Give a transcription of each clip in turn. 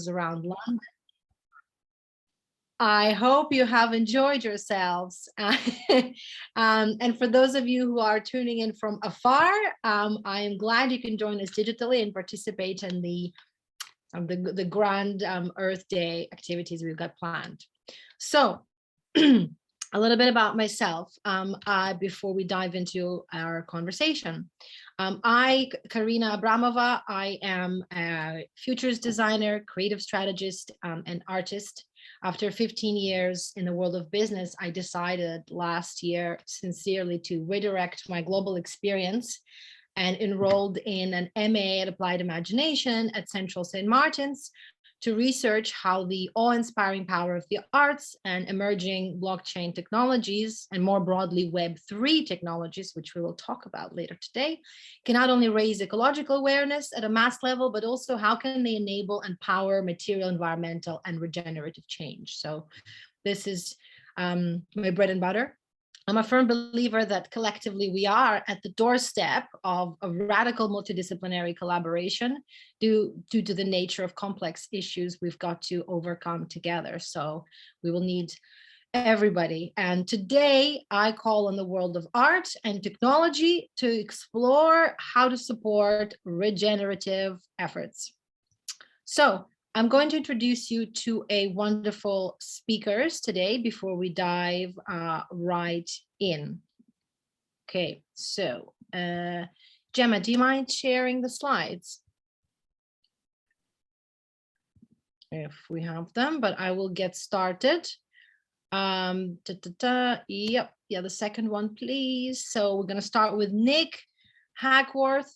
around London. I hope you have enjoyed yourselves. And for those of you who are tuning in from afar, I am glad you can join us digitally and participate in the grand Earth Day activities we've got planned. So a little bit about myself before we dive into our conversation. I, Karina Abramova, I am a futures designer, creative strategist, and artist. After 15 years in the world of business, I decided last year sincerely to redirect my global experience and enrolled in an MA at Applied Imagination at Central St. Martin's to research how the awe-inspiring power of the arts and emerging blockchain technologies, and more broadly Web3 technologies, which we will talk about later today, can not only raise ecological awareness at a mass level, but also how can they enable and power material, environmental, and regenerative change. So this is my bread and butter. I'm a firm believer that collectively we are at the doorstep of a radical multidisciplinary collaboration due to the nature of complex issues we've got to overcome together. So we will need everybody. And today I call on the world of art and technology to explore how to support regenerative efforts. So I'm going to introduce you to a wonderful speakers today before we dive right in. Okay, so Gemma, do you mind sharing the slides? If we have them, but I will get started. Yep, yeah, the second one, please. So we're going to start with Nick Hackworth.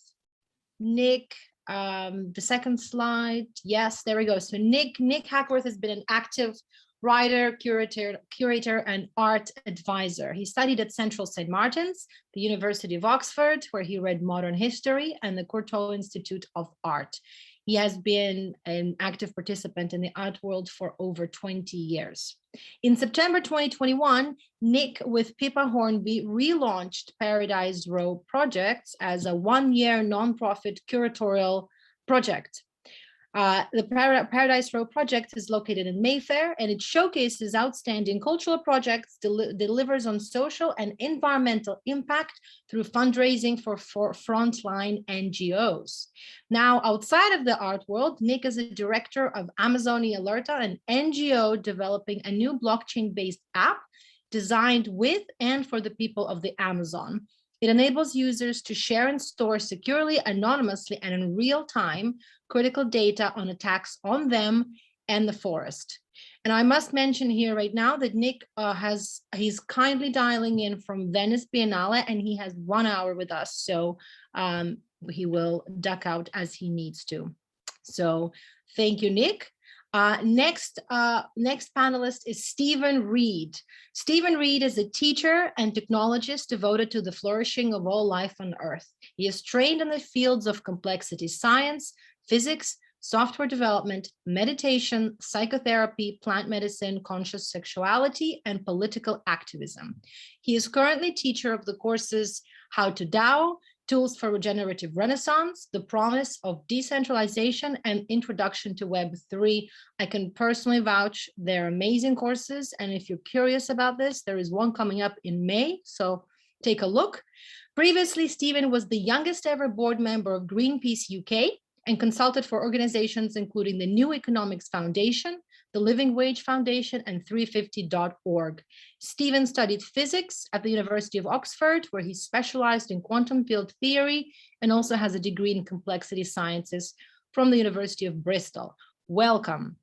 Nick, the second slide. Yes, there we go. So Nick Hackworth has been an active writer, curator, and art advisor. He studied at Central St. Martin's, the University of Oxford, where he read modern history, and the Courtauld Institute of Art. He has been an active participant in the art world for over 20 years. In September 2021, Nick with Pippa Hornby relaunched Paradise Row Projects as a one-year nonprofit curatorial project. The Paradise Row Project is located in Mayfair, and it showcases outstanding cultural projects, delivers on social and environmental impact through fundraising for frontline NGOs. Now, outside of the art world, Nick is a director of Amazonia Alerta, an NGO developing a new blockchain-based app designed with and for the people of the Amazon. It enables users to share and store securely, anonymously, and in real time critical data on attacks on them and the forest. And I must mention here right now that Nick he's kindly dialing in from Venice Biennale, and he has 1 hour with us. So he will duck out as he needs to. So thank you, Nick. Next panelist is Stephen Reed. Stephen Reed is a teacher and technologist devoted to the flourishing of all life on Earth. He is trained in the fields of complexity science, physics, software development, meditation, psychotherapy, plant medicine, conscious sexuality, and political activism. He is currently teacher of the courses How to DAO, Tools for Regenerative Renaissance, The Promise of Decentralization, and Introduction to Web3. I can personally vouch they're amazing courses. And if you're curious about this, there is one coming up in May, so take a look. Previously, Stephen was the youngest ever board member of Greenpeace UK and consulted for organizations including the New Economics Foundation, the Living Wage Foundation, and 350.org. Stephen studied physics at the University of Oxford, where he specialized in quantum field theory and also has a degree in complexity sciences from the University of Bristol. Welcome.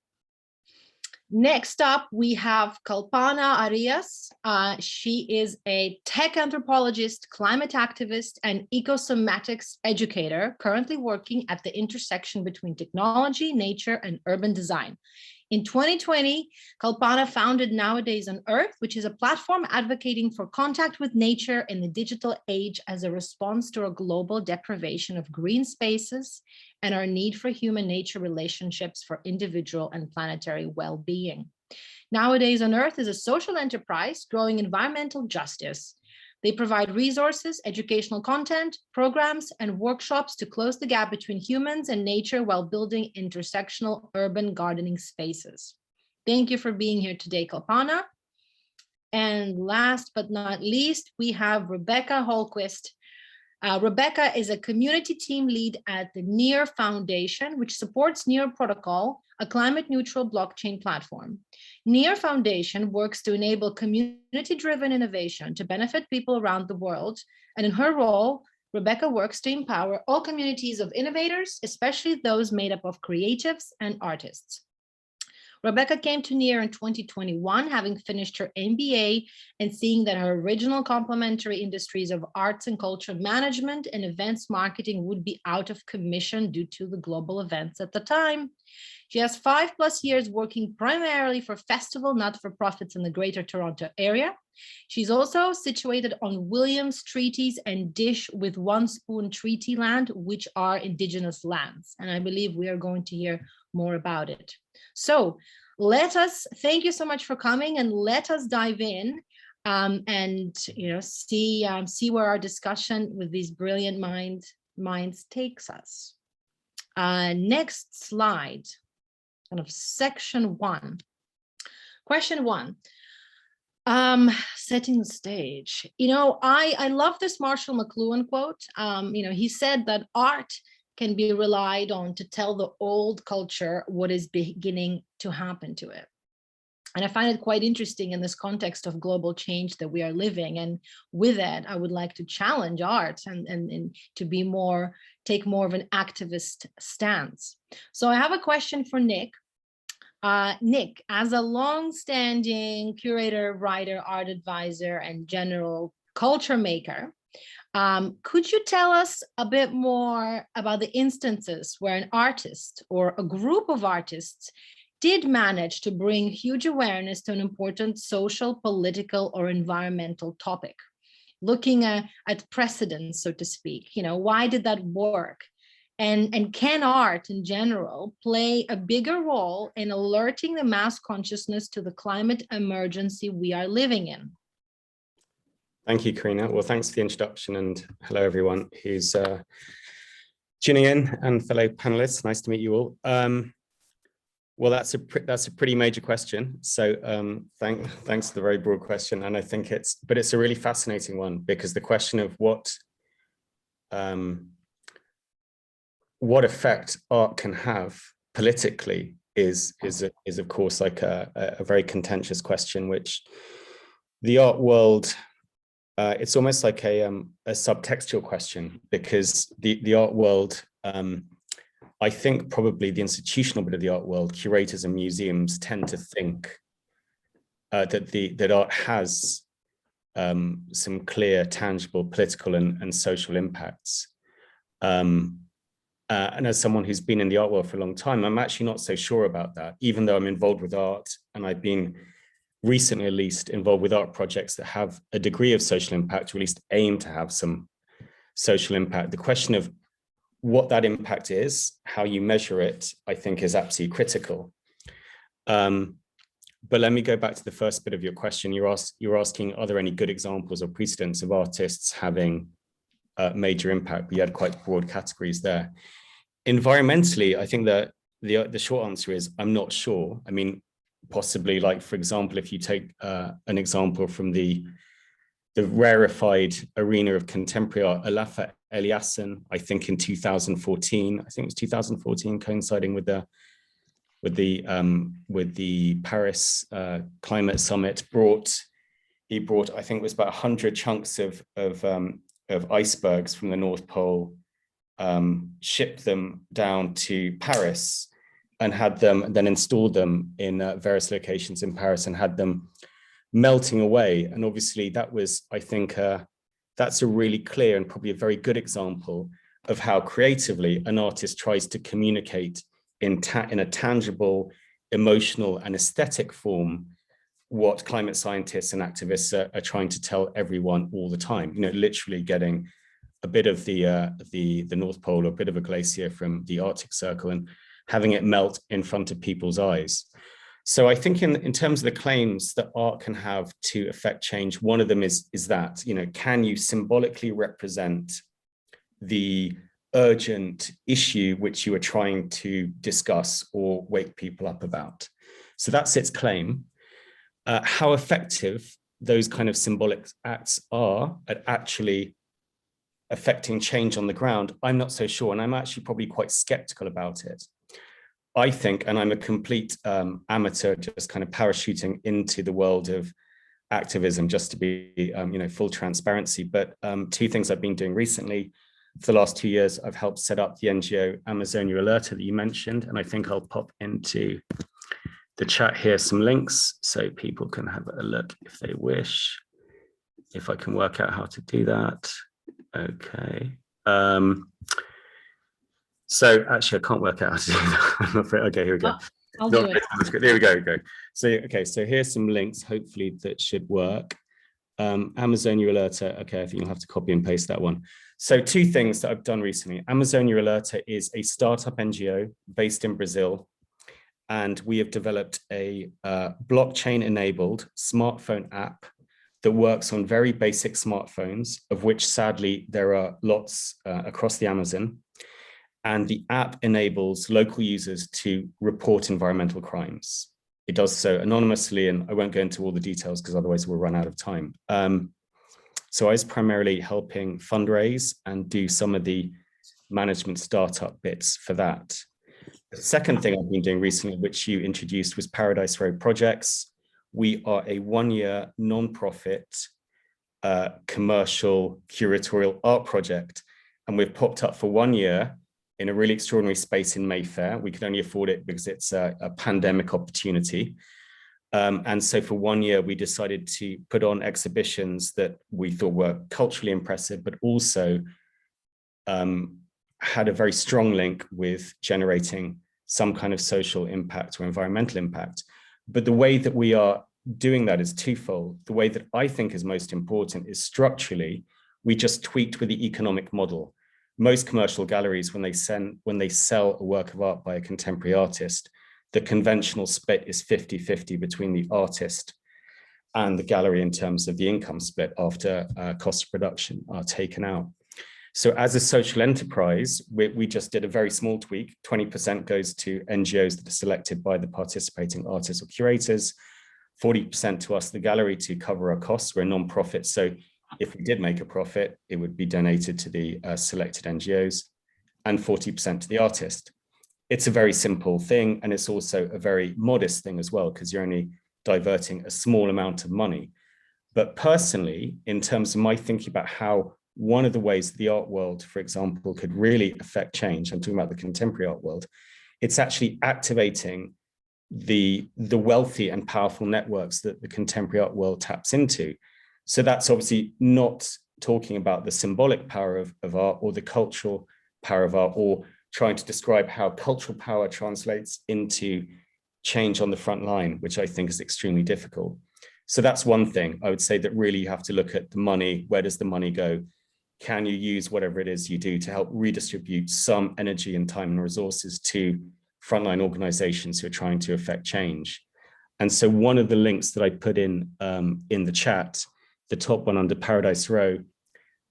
Next up, we have Kalpana Arias. She is a tech anthropologist, climate activist, and ecosomatics educator, currently working at the intersection between technology, nature, and urban design. In 2020, Kalpana founded Nowadays on Earth, which is a platform advocating for contact with nature in the digital age as a response to a global deprivation of green spaces and our need for human-nature relationships for individual and planetary well-being. Nowadays on Earth is a social enterprise growing environmental justice, They provide resources, educational content, programs, and workshops to close the gap between humans and nature while building intersectional urban gardening spaces. Thank you for being here today, Kalpana. And last but not least, we have Rebecca Holquist. Rebecca is a community team lead at the NEAR Foundation, which supports NEAR Protocol, a climate-neutral blockchain platform. NEAR Foundation works to enable community-driven innovation to benefit people around the world. And in her role, Rebecca works to empower all communities of innovators, especially those made up of creatives and artists. Rebecca came to NEAR in 2021, having finished her MBA and seeing that her original complementary industries of arts and culture management and events marketing would be out of commission due to the global events at the time. She has 5+ years working primarily for festival not-for-profits in the Greater Toronto area. She's also situated on Williams Treaties and Dish with One Spoon Treaty Land, which are Indigenous lands. And I believe we are going to hear more about it. So thank you so much for coming, and let us dive in and see where our discussion with these brilliant minds takes us. Next slide. Kind of section 1. Question 1. Setting the stage. I love this Marshall McLuhan quote. He said that art can be relied on to tell the old culture what is beginning to happen to it. And I find it quite interesting in this context of global change that we are living. And with that, I would like to challenge art and to take more of an activist stance. So I have a question for Nick. Nick, as a long-standing curator, writer, art advisor, and general culture maker, could you tell us a bit more about the instances where an artist or a group of artists did manage to bring huge awareness to an important social, political, or environmental topic? Looking at precedents, so to speak, why did that work? And can art in general play a bigger role in alerting the mass consciousness to the climate emergency we are living in? Thank you, Karina. Well, thanks for the introduction, and hello everyone who's tuning in, and fellow panelists. Nice to meet you all. Well, that's a pretty major question. So thanks for the very broad question, and I think it's a really fascinating one, because the question of what effect art can have politically is of course like a very contentious question, which the art world, it's almost like a subtextual question, because the art world, I think probably the institutional bit of the art world, curators and museums tend to think that art has some clear, tangible political and social impacts. And as someone who's been in the art world for a long time, I'm actually not so sure about that, even though I'm involved with art, and I've been recently at least involved with art projects that have a degree of social impact, or at least aim to have some social impact. The question of what that impact is, how you measure it, I think is absolutely critical. But let me go back to the first bit of your question. You're asking, are there any good examples or precedents of artists having major impact? We had quite broad categories there. Environmentally, I think that the short answer is I'm not sure. I mean, possibly, like, for example, if you take an example from the rarefied arena of contemporary art, Alafa Eliasson, I think in 2014, I think it was 2014, coinciding with the Paris climate summit, he brought, I think it was about 100 chunks of icebergs from the North Pole, shipped them down to Paris, and had them then installed them in various locations in Paris, and had them melting away. And obviously that was, I think, that's a really clear and probably a very good example of how creatively an artist tries to communicate in a tangible, emotional and aesthetic form what climate scientists and activists are trying to tell everyone all the time. Literally getting a bit of the North Pole, or a bit of a glacier from the Arctic Circle, and having it melt in front of people's eyes. So I think in terms of the claims that art can have to affect change, one of them is that, can you symbolically represent the urgent issue which you are trying to discuss or wake people up about? So that's its claim. How effective those kind of symbolic acts are at actually affecting change on the ground, I'm not so sure. And I'm actually probably quite skeptical about it. I think, and I'm a complete amateur, just kind of parachuting into the world of activism, just to be, full transparency. But two things I've been doing recently. For the last 2 years, I've helped set up the NGO Amazonia Alerta that you mentioned. And I think I'll pop into the chat here some links so people can have a look if they wish, if I can work out how to do that. Okay. So actually, I can't work out how to do that. I'm afraid. Okay, here we go. I'll do it. There we go. So, okay, so here's some links, hopefully that should work. Amazonia Alerta. Okay, I think you'll have to copy and paste that one. So 2 things that I've done recently. Amazonia Alerta is a startup NGO based in Brazil. And we have developed a blockchain-enabled smartphone app that works on very basic smartphones, of which sadly there are lots across the Amazon. And the app enables local users to report environmental crimes. It does so anonymously, and I won't go into all the details because otherwise we'll run out of time. So I was primarily helping fundraise and do some of the management startup bits for that. The second thing I've been doing recently, which you introduced, was Paradise Road Projects. We are a 1-year non-profit commercial curatorial art project, and we've popped up for 1 year in a really extraordinary space in Mayfair. We could only afford it because it's a pandemic opportunity. And so for 1 year, we decided to put on exhibitions that we thought were culturally impressive, but also had a very strong link with generating some kind of social impact or environmental impact. But the way that we are doing that is twofold. The way that I think is most important is structurally, we just tweaked with the economic model. Most commercial galleries, when they sell a work of art by a contemporary artist, the conventional split is 50-50 between the artist and the gallery in terms of the income split after cost of production are taken out. So as a social enterprise, we just did a very small tweak. 20% goes to NGOs that are selected by the participating artists or curators, 40% to us, the gallery, to cover our costs. We're a non-profit, so if we did make a profit, it would be donated to the selected NGOs, and 40% to the artist. It's a very simple thing, and it's also a very modest thing as well, because you're only diverting a small amount of money. But personally, in terms of my thinking about how one of the ways the art world, for example, could really affect change, I'm talking about the contemporary art world, it's actually activating the wealthy and powerful networks that the contemporary art world taps into. So that's obviously not talking about the symbolic power of art or the cultural power of art, or trying to describe how cultural power translates into change on the front line, which I think is extremely difficult. So that's one thing. I would say that really you have to look at the money. Where does the money go? Can you use whatever it is you do to help redistribute some energy and time and resources to frontline organizations who are trying to affect change? And so one of the links that I put in the chat, the top one under Paradise Row,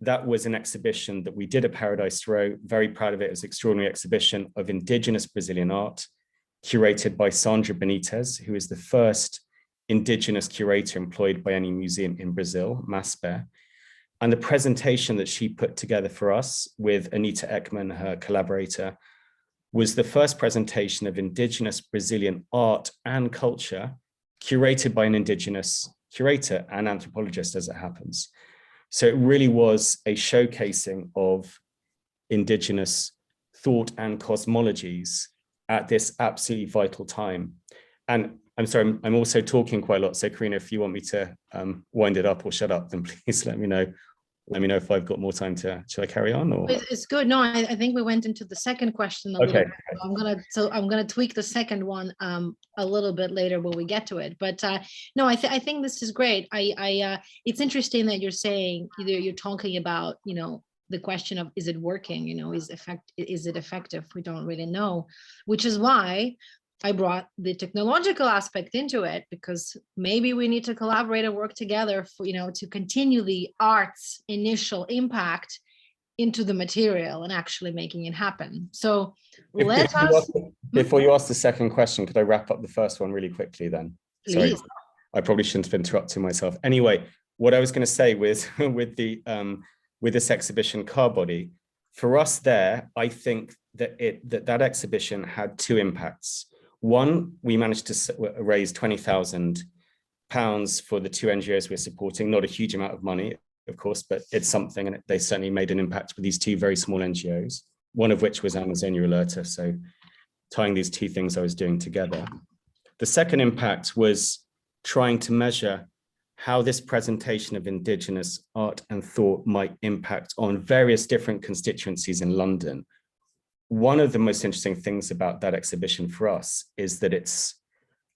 that was an exhibition that we did at Paradise Row. Very proud of it. It was an extraordinary exhibition of indigenous Brazilian art, curated by Sandra Benitez, who is the first indigenous curator employed by any museum in Brazil, MASPE. And the presentation that she put together for us with Anita Ekman, her collaborator, was the first presentation of indigenous Brazilian art and culture curated by an indigenous curator and anthropologist, as it happens. So it really was a showcasing of indigenous thought and cosmologies at this absolutely vital time. And I'm sorry, I'm also talking quite a lot. So Karina, if you want me to wind it up or shut up, then please let me know. Let me know if I've got more time to, should I carry on? Or it's good. No, I think we went into the second question a little bit. I'm gonna tweak the second one a little bit later when we get to it. But no, I think this is great. It's interesting that you're saying, you're talking about, the question of, is it working? Is it effective? We don't really know, which is why I brought the technological aspect into it, because maybe we need to collaborate and work together for, to continue the art's initial impact into the material and actually making it happen. So let us. Before you ask the second question, could I wrap up the first one really quickly then? Please. Sorry, I probably shouldn't have interrupted myself. Anyway, what I was going to say was with this exhibition Car Body, for us there, I think that that exhibition had two impacts. One, we managed to raise £20,000 for the two NGOs we're supporting. Not a huge amount of money, of course, but it's something, and they certainly made an impact with these two very small NGOs, one of which was Amazonia Alerta. So tying these two things I was doing together. The second impact was trying to measure how this presentation of Indigenous art and thought might impact on various different constituencies in London. One of the most interesting things about that exhibition for us is that its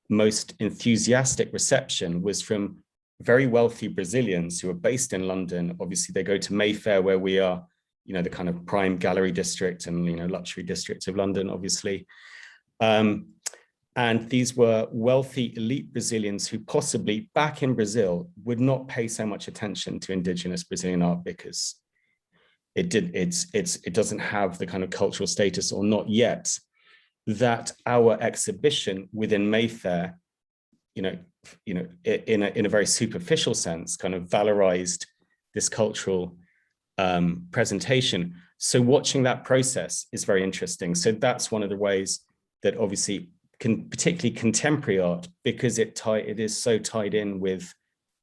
most enthusiastic reception was from very wealthy Brazilians who are based in London. Obviously, they go to Mayfair, where we are, the kind of prime gallery district and, luxury district of London, obviously. And these were wealthy elite Brazilians who possibly back in Brazil would not pay so much attention to Indigenous Brazilian art because it doesn't have the kind of cultural status, or not yet, that our exhibition within Mayfair, in a very superficial sense, kind of valorized this cultural presentation. So watching that process is very interesting. So that's one of the ways that obviously particularly contemporary art, because it is so tied in with,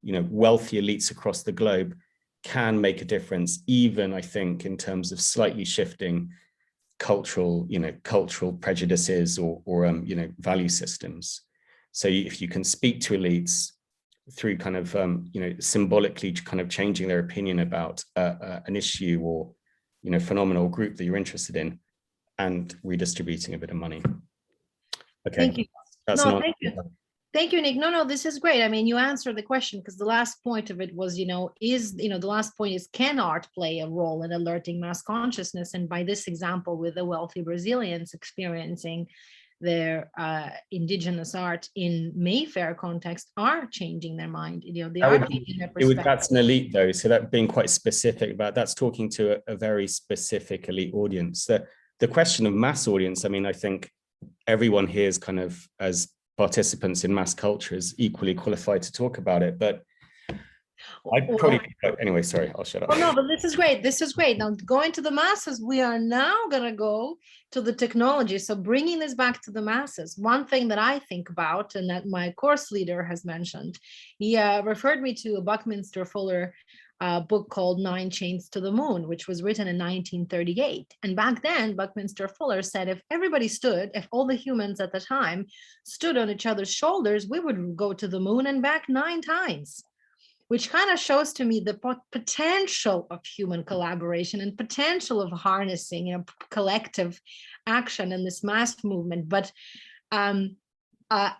wealthy elites across the globe, can make a difference, even I think in terms of slightly shifting cultural prejudices or value systems. So if you can speak to elites through kind of symbolically kind of changing their opinion about an issue or phenomenal group that you're interested in, and redistributing a bit of money. Okay. Thank you. Thank you. Thank you, Nick. No, this is great. I mean, you answered the question, because the last point of it was, the last point is, can art play a role in alerting mass consciousness? And by this example, with the wealthy Brazilians experiencing their indigenous art in Mayfair context, are changing their mind. They are changing their perspective. That's an elite, though. So that being quite specific about, that's talking to a very specific elite audience. The question of mass audience, I mean, I think everyone here is kind of, as participants in mass culture, is equally qualified to talk about it, but anyway, sorry, I'll shut up. Oh, no, but this is great. This is great. Now, going to the masses, we are now going to go to the technology. So bringing this back to the masses, one thing that I think about, and that my course leader has mentioned, he referred me to a Buckminster Fuller book called 9 Chains to the Moon, which was written in 1938. And back then, Buckminster Fuller said, if all the humans at the time stood on each other's shoulders, we would go to the moon and back 9 times, which kind of shows to me the potential of human collaboration and potential of harnessing, collective action in this mass movement. But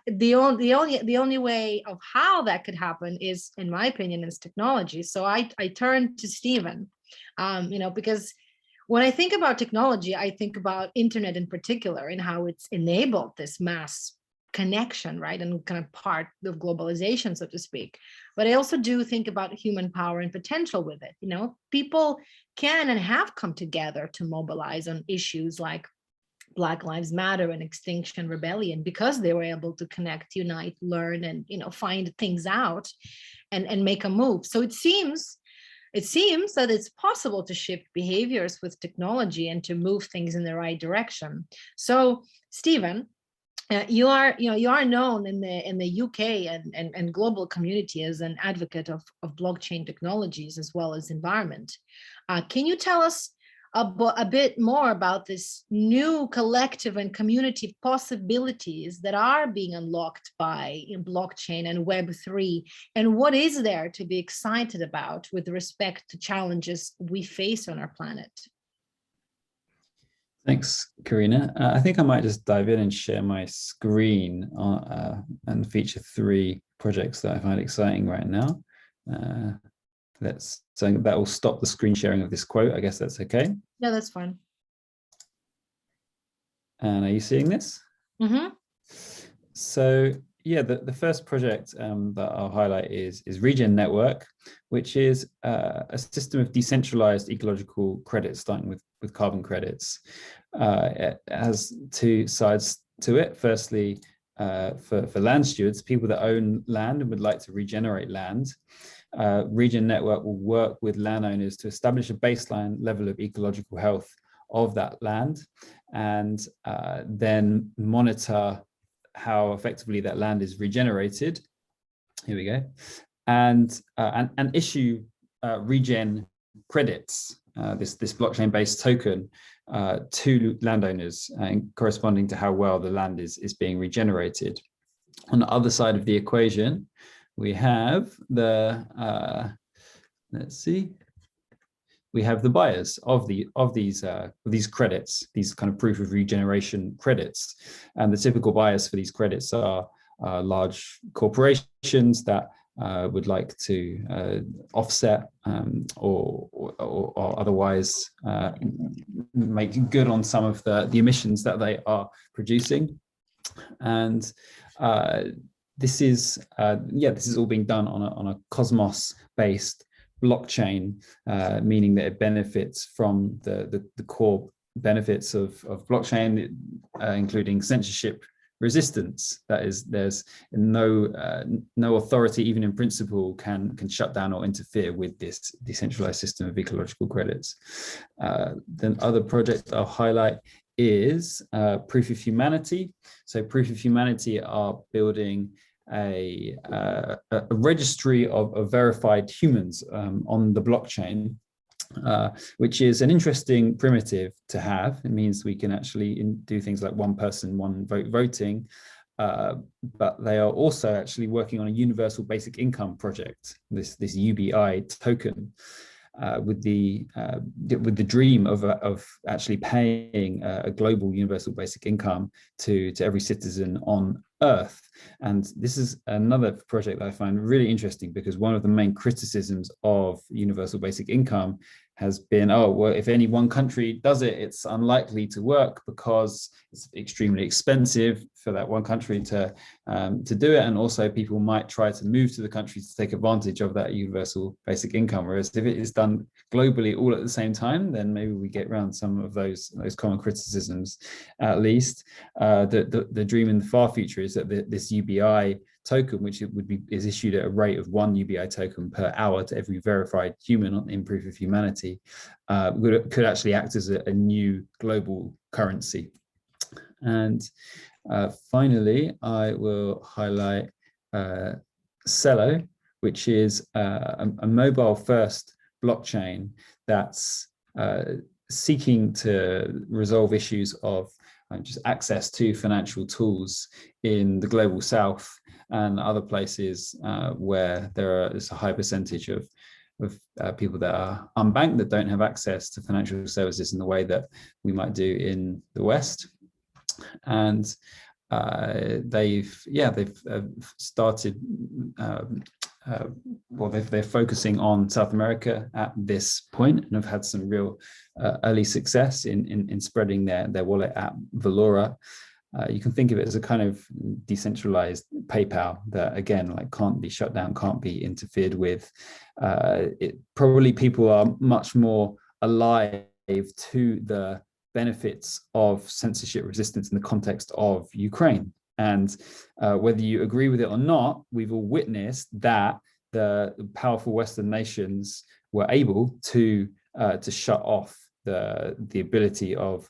the only way of how that could happen is, in my opinion, is technology. So I turned to Stephen, because when I think about technology, I think about internet in particular and how it's enabled this mass connection, right? And kind of part of globalization, so to speak. But I also do think about human power and potential with it. People can and have come together to mobilize on issues like Black Lives Matter and Extinction Rebellion, because they were able to connect, unite, learn, and find things out and make a move. So it seems that it's possible to shift behaviors with technology and to move things in the right direction. So, Stephen, you are known in the UK and global community as an advocate of blockchain technologies as well as environment. Can you tell us a bit more about this new collective and community possibilities that are being unlocked by blockchain and Web3, and what is there to be excited about with respect to challenges we face on our planet? Thanks, Karina. I think I might just dive in and share my screen and feature 3 projects that I find exciting right now. So that will stop the screen sharing of this quote. I guess that's okay. Yeah, that's fine. And are you seeing this? Mm-hmm. So yeah, the first project that I'll highlight is Regen Network, which is a system of decentralized ecological credits, starting with carbon credits. It has two sides to it. Firstly, for land stewards, people that own land and would like to regenerate land, Regen Network will work with landowners to establish a baseline level of ecological health of that land, and then monitor how effectively that land is regenerated. Here we go, and issue regen credits, this blockchain-based token, to landowners, corresponding to how well the land is being regenerated. On the other side of the equation, we have the we have the buyers of these credits, these kind of proof of regeneration credits, and the typical buyers for these credits are large corporations that would like to offset or otherwise make good on some of the emissions that they are producing. And this is all being done on a Cosmos-based blockchain, meaning that it benefits from the core benefits of blockchain, including censorship resistance. That is, there's no authority, even in principle, can shut down or interfere with this decentralized system of ecological credits. The other project I'll highlight is Proof of Humanity. So Proof of Humanity are building a registry of verified humans on the blockchain, which is an interesting primitive to have. It means we can actually do things like one person, one vote voting, but they are also actually working on a universal basic income project, this UBI token, with the dream of actually paying a global universal basic income to every citizen on Earth. And this is another project that I find really interesting, because one of the main criticisms of universal basic income has been, oh, well, if any one country does it, it's unlikely to work because it's extremely expensive for that one country to do it. And also people might try to move to the country to take advantage of that universal basic income. Whereas if it is done globally all at the same time, then maybe we get around some of those common criticisms. At least the dream in the far future is that this UBI token, which is issued at a rate of 1 UBI token per hour to every verified human in Proof of Humanity, could actually act as a new global currency. And finally, I will highlight Cello, which is a mobile-first blockchain that's seeking to resolve issues of just access to financial tools in the global south and other places where there's a high percentage of people that are unbanked, that don't have access to financial services in the way that we might do in the West. And they've started, they're focusing on South America at this point, and have had some real early success in spreading their wallet app Valora. You can think of it as a kind of decentralized PayPal that, again, like, can't be shut down, can't be interfered with. Probably people are much more alive to the benefits of censorship resistance in the context of Ukraine. And whether you agree with it or not, we've all witnessed that the powerful Western nations were able to shut off the ability of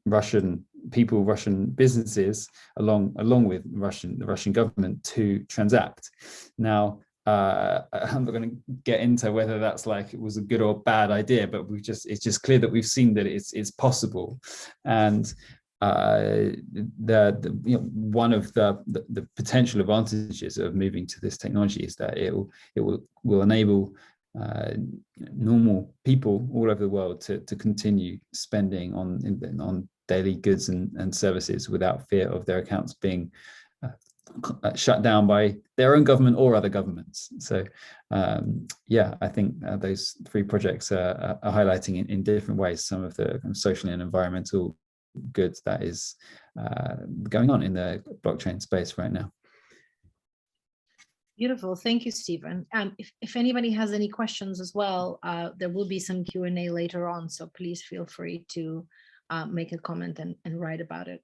Russian people, Russian businesses, along with the Russian government, to transact. Now, I'm not going to get into whether that's like it was a good or bad idea, but it's just clear that we've seen that it's possible. And one of the potential advantages of moving to this technology is that it will enable normal people all over the world to continue spending on daily goods and services without fear of their accounts being shut down by their own government or other governments. So I think those three projects are highlighting in different ways some of the social and environmental goods that is going on in the blockchain space right now. Beautiful. Thank you, Stephen. If anybody has any questions as well, there will be some Q&A later on, so please feel free to make a comment and write about it.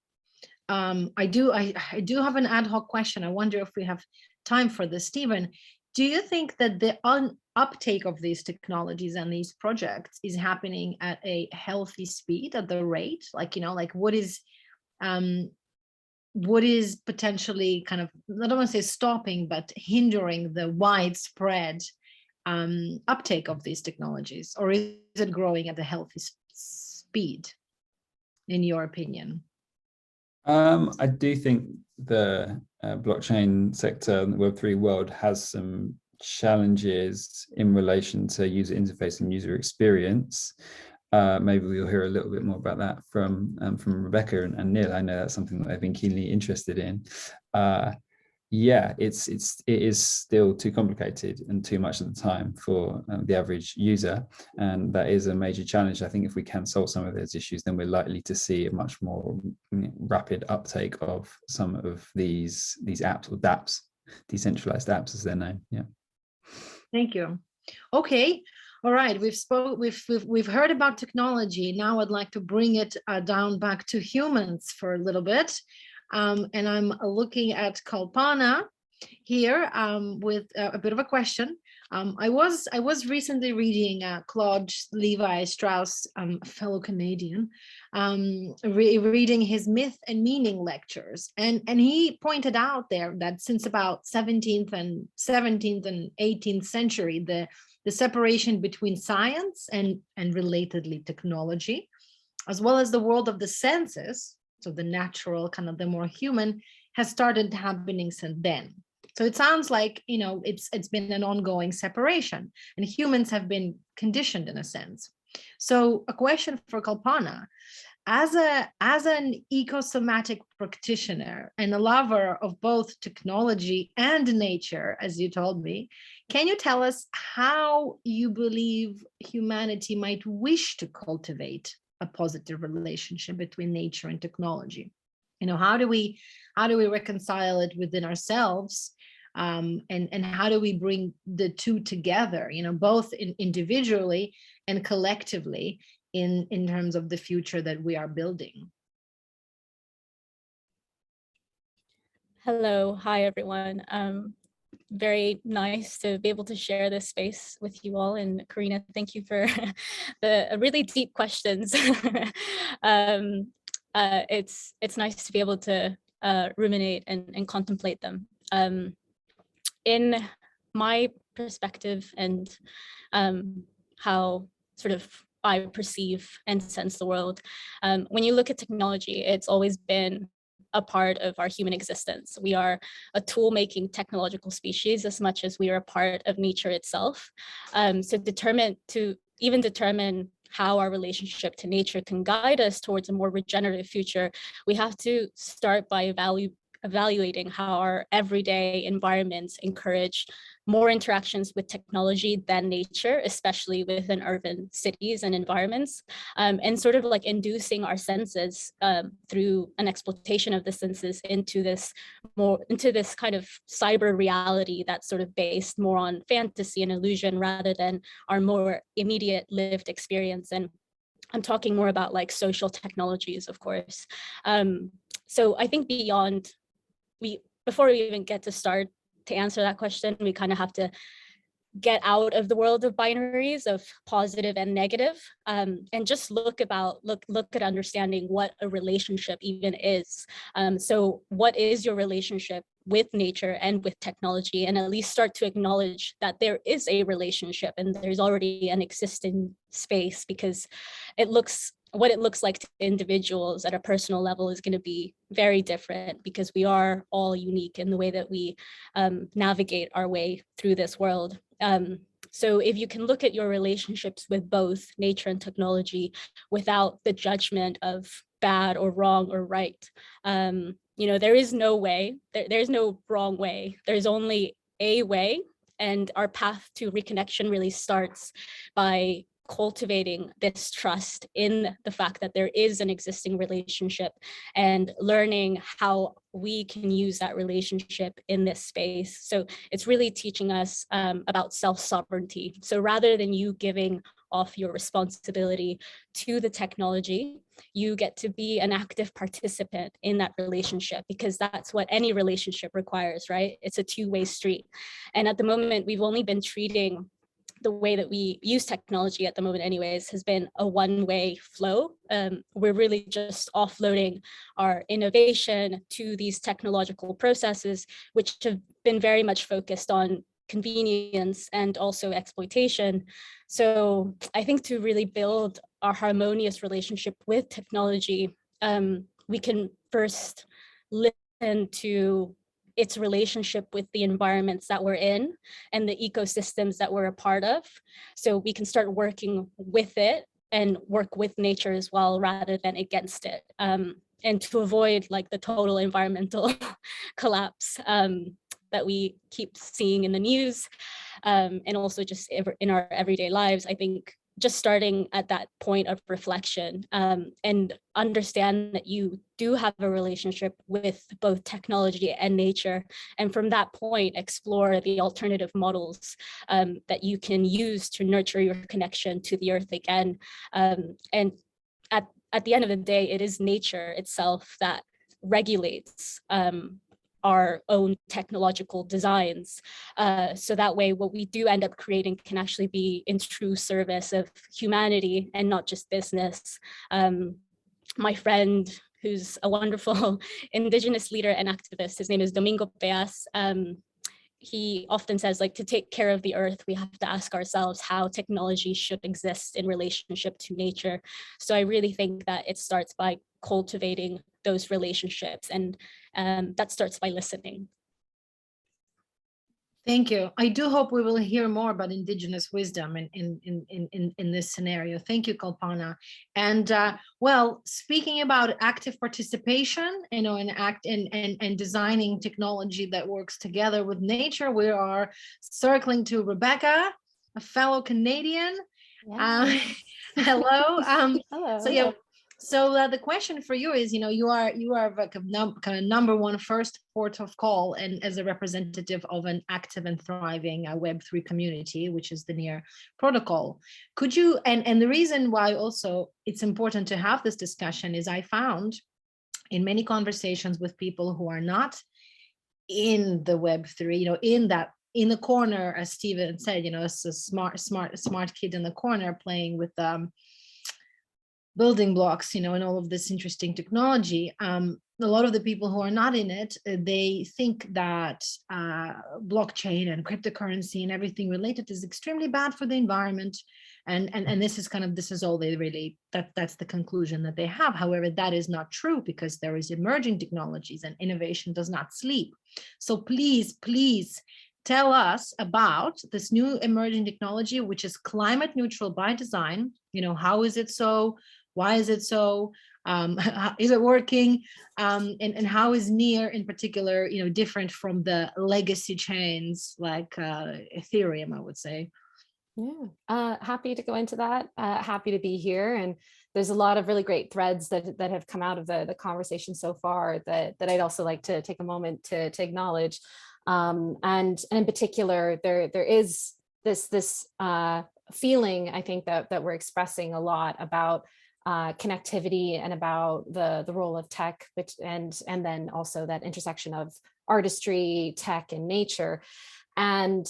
I do have an ad hoc question. I wonder if we have time for this. Stephen, do you think that the uptake of these technologies and these projects is happening at a healthy speed, at the rate? Like, like what is potentially kind of, I don't want to say stopping, but hindering the widespread uptake of these technologies? Or is it growing at a healthy speed, in your opinion? I do think the blockchain sector and the Web3 world has some challenges in relation to user interface and user experience. Maybe we'll hear a little bit more about that from Rebecca and Neil. I know that's something that I've been keenly interested in. Yeah, it is still too complicated and too much at the time for the average user, and that is a major challenge. I think if we can solve some of those issues, then we're likely to see a much more rapid uptake of some of these apps, or dApps, decentralized apps as they're known. Yeah. Thank you. Okay. All right, we've heard about technology. Now I'd like to bring it down back to humans for a little bit. And I'm looking at Kalpana here with a bit of a question. I was recently reading Claude Levi-Strauss, fellow Canadian, reading his Myth and Meaning lectures, and he pointed out there that since about 17th and 18th century, the separation between science and relatedly technology, as well as the world of the senses, so the natural, kind of the more human, has started happening since then. So it sounds like, it's been an ongoing separation, and humans have been conditioned in a sense. So a question for Kalpana: as an ecosomatic practitioner and a lover of both technology and nature, as you told me, can you tell us how you believe humanity might wish to cultivate a positive relationship between nature and technology? How do we reconcile it within ourselves, and how do we bring the two together, both individually and collectively in terms of the future that we are building? Hello, hi everyone. Very nice to be able to share this space with you all. And Karina, thank you for the really deep questions. It's nice to be able to ruminate and contemplate them. In my perspective and how sort of I perceive and sense the world, when you look at technology, it's always been a part of our human existence. We are a tool-making technological species as much as we are a part of nature itself. So to determine how our relationship to nature can guide us towards a more regenerative future, we have to start by evaluating how our everyday environments encourage more interactions with technology than nature, especially within urban cities and environments, and sort of like inducing our senses through an exploitation of the senses into this kind of cyber reality that's sort of based more on fantasy and illusion rather than our more immediate lived experience. And I'm talking more about like social technologies, of course. So I think before we even get to start to answer that question, we kind of have to get out of the world of binaries of positive and negative, and just look at understanding what a relationship even is. So what is your relationship with nature and with technology, and at least start to acknowledge that there is a relationship and there's already an existing space, because what it looks like to individuals at a personal level is going to be very different, because we are all unique in the way that we navigate our way through this world. So if you can look at your relationships with both nature and technology without the judgment of bad or wrong or right, there is no way, there's no wrong way, there's only a way. And our path to reconnection really starts by cultivating this trust in the fact that there is an existing relationship and learning how we can use that relationship in this space. So it's really teaching us about self-sovereignty. So rather than you giving off your responsibility to the technology, you get to be an active participant in that relationship, because that's what any relationship requires, right? It's a two-way street. And at the moment, we've only been treating the way that we use technology at the moment anyways has been a one-way flow. We're really just offloading our innovation to these technological processes, which have been very much focused on convenience and also exploitation. So I think to really build our harmonious relationship with technology, we can first listen to its relationship with the environments that we're in and the ecosystems that we're a part of. So we can start working with it and work with nature as well, rather than against it. And to avoid like the total environmental collapse that we keep seeing in the news, and also just in our everyday lives, I think just starting at that point of reflection and understand that you do have a relationship with both technology and nature. And from that point, explore the alternative models that you can use to nurture your connection to the earth again. And at the end of the day, it is nature itself that regulates our own technological designs. So that way, what we do end up creating can actually be in true service of humanity and not just business. My friend, who's a wonderful Indigenous leader and activist, his name is Domingo Peas. He often says, like, to take care of the earth, we have to ask ourselves how technology should exist in relationship to nature. So I really think that it starts by cultivating those relationships, and that starts by listening. Thank you. I do hope we will hear more about Indigenous wisdom in this scenario. Thank you, Kalpana. And well, speaking about active participation, you know, and designing technology that works together with nature, we are circling to Rebecca, a fellow Canadian. Yeah. Hello. Hello. So yeah. So the question for you is, you know, you are like kind of number one first port of call, and as a representative of an active and thriving Web3 community, which is the NEAR protocol. Could you, and the reason why also it's important to have this discussion is I found in many conversations with people who are not in the Web3, you know, in the corner, as Steven said, you know, it's a smart kid in the corner playing with building blocks, you know, and all of this interesting technology. A lot of the people who are not in it, they think that blockchain and cryptocurrency and everything related is extremely bad for the environment. And this is all they really, that's the conclusion that they have. However, that is not true, because there is emerging technologies and innovation does not sleep. So please tell us about this new emerging technology, which is climate neutral by design. You know, how is it so? Why is it so? Is it working? And how is NEAR in particular, you know, different from the legacy chains like Ethereum, I would say? Yeah, happy to go into that. Happy to be here. And there's a lot of really great threads that have come out of the conversation so far that I'd also like to take a moment to acknowledge. And in particular, there is this feeling, I think, that we're expressing a lot about connectivity and about the role of tech, and then also that intersection of artistry, tech, and nature. And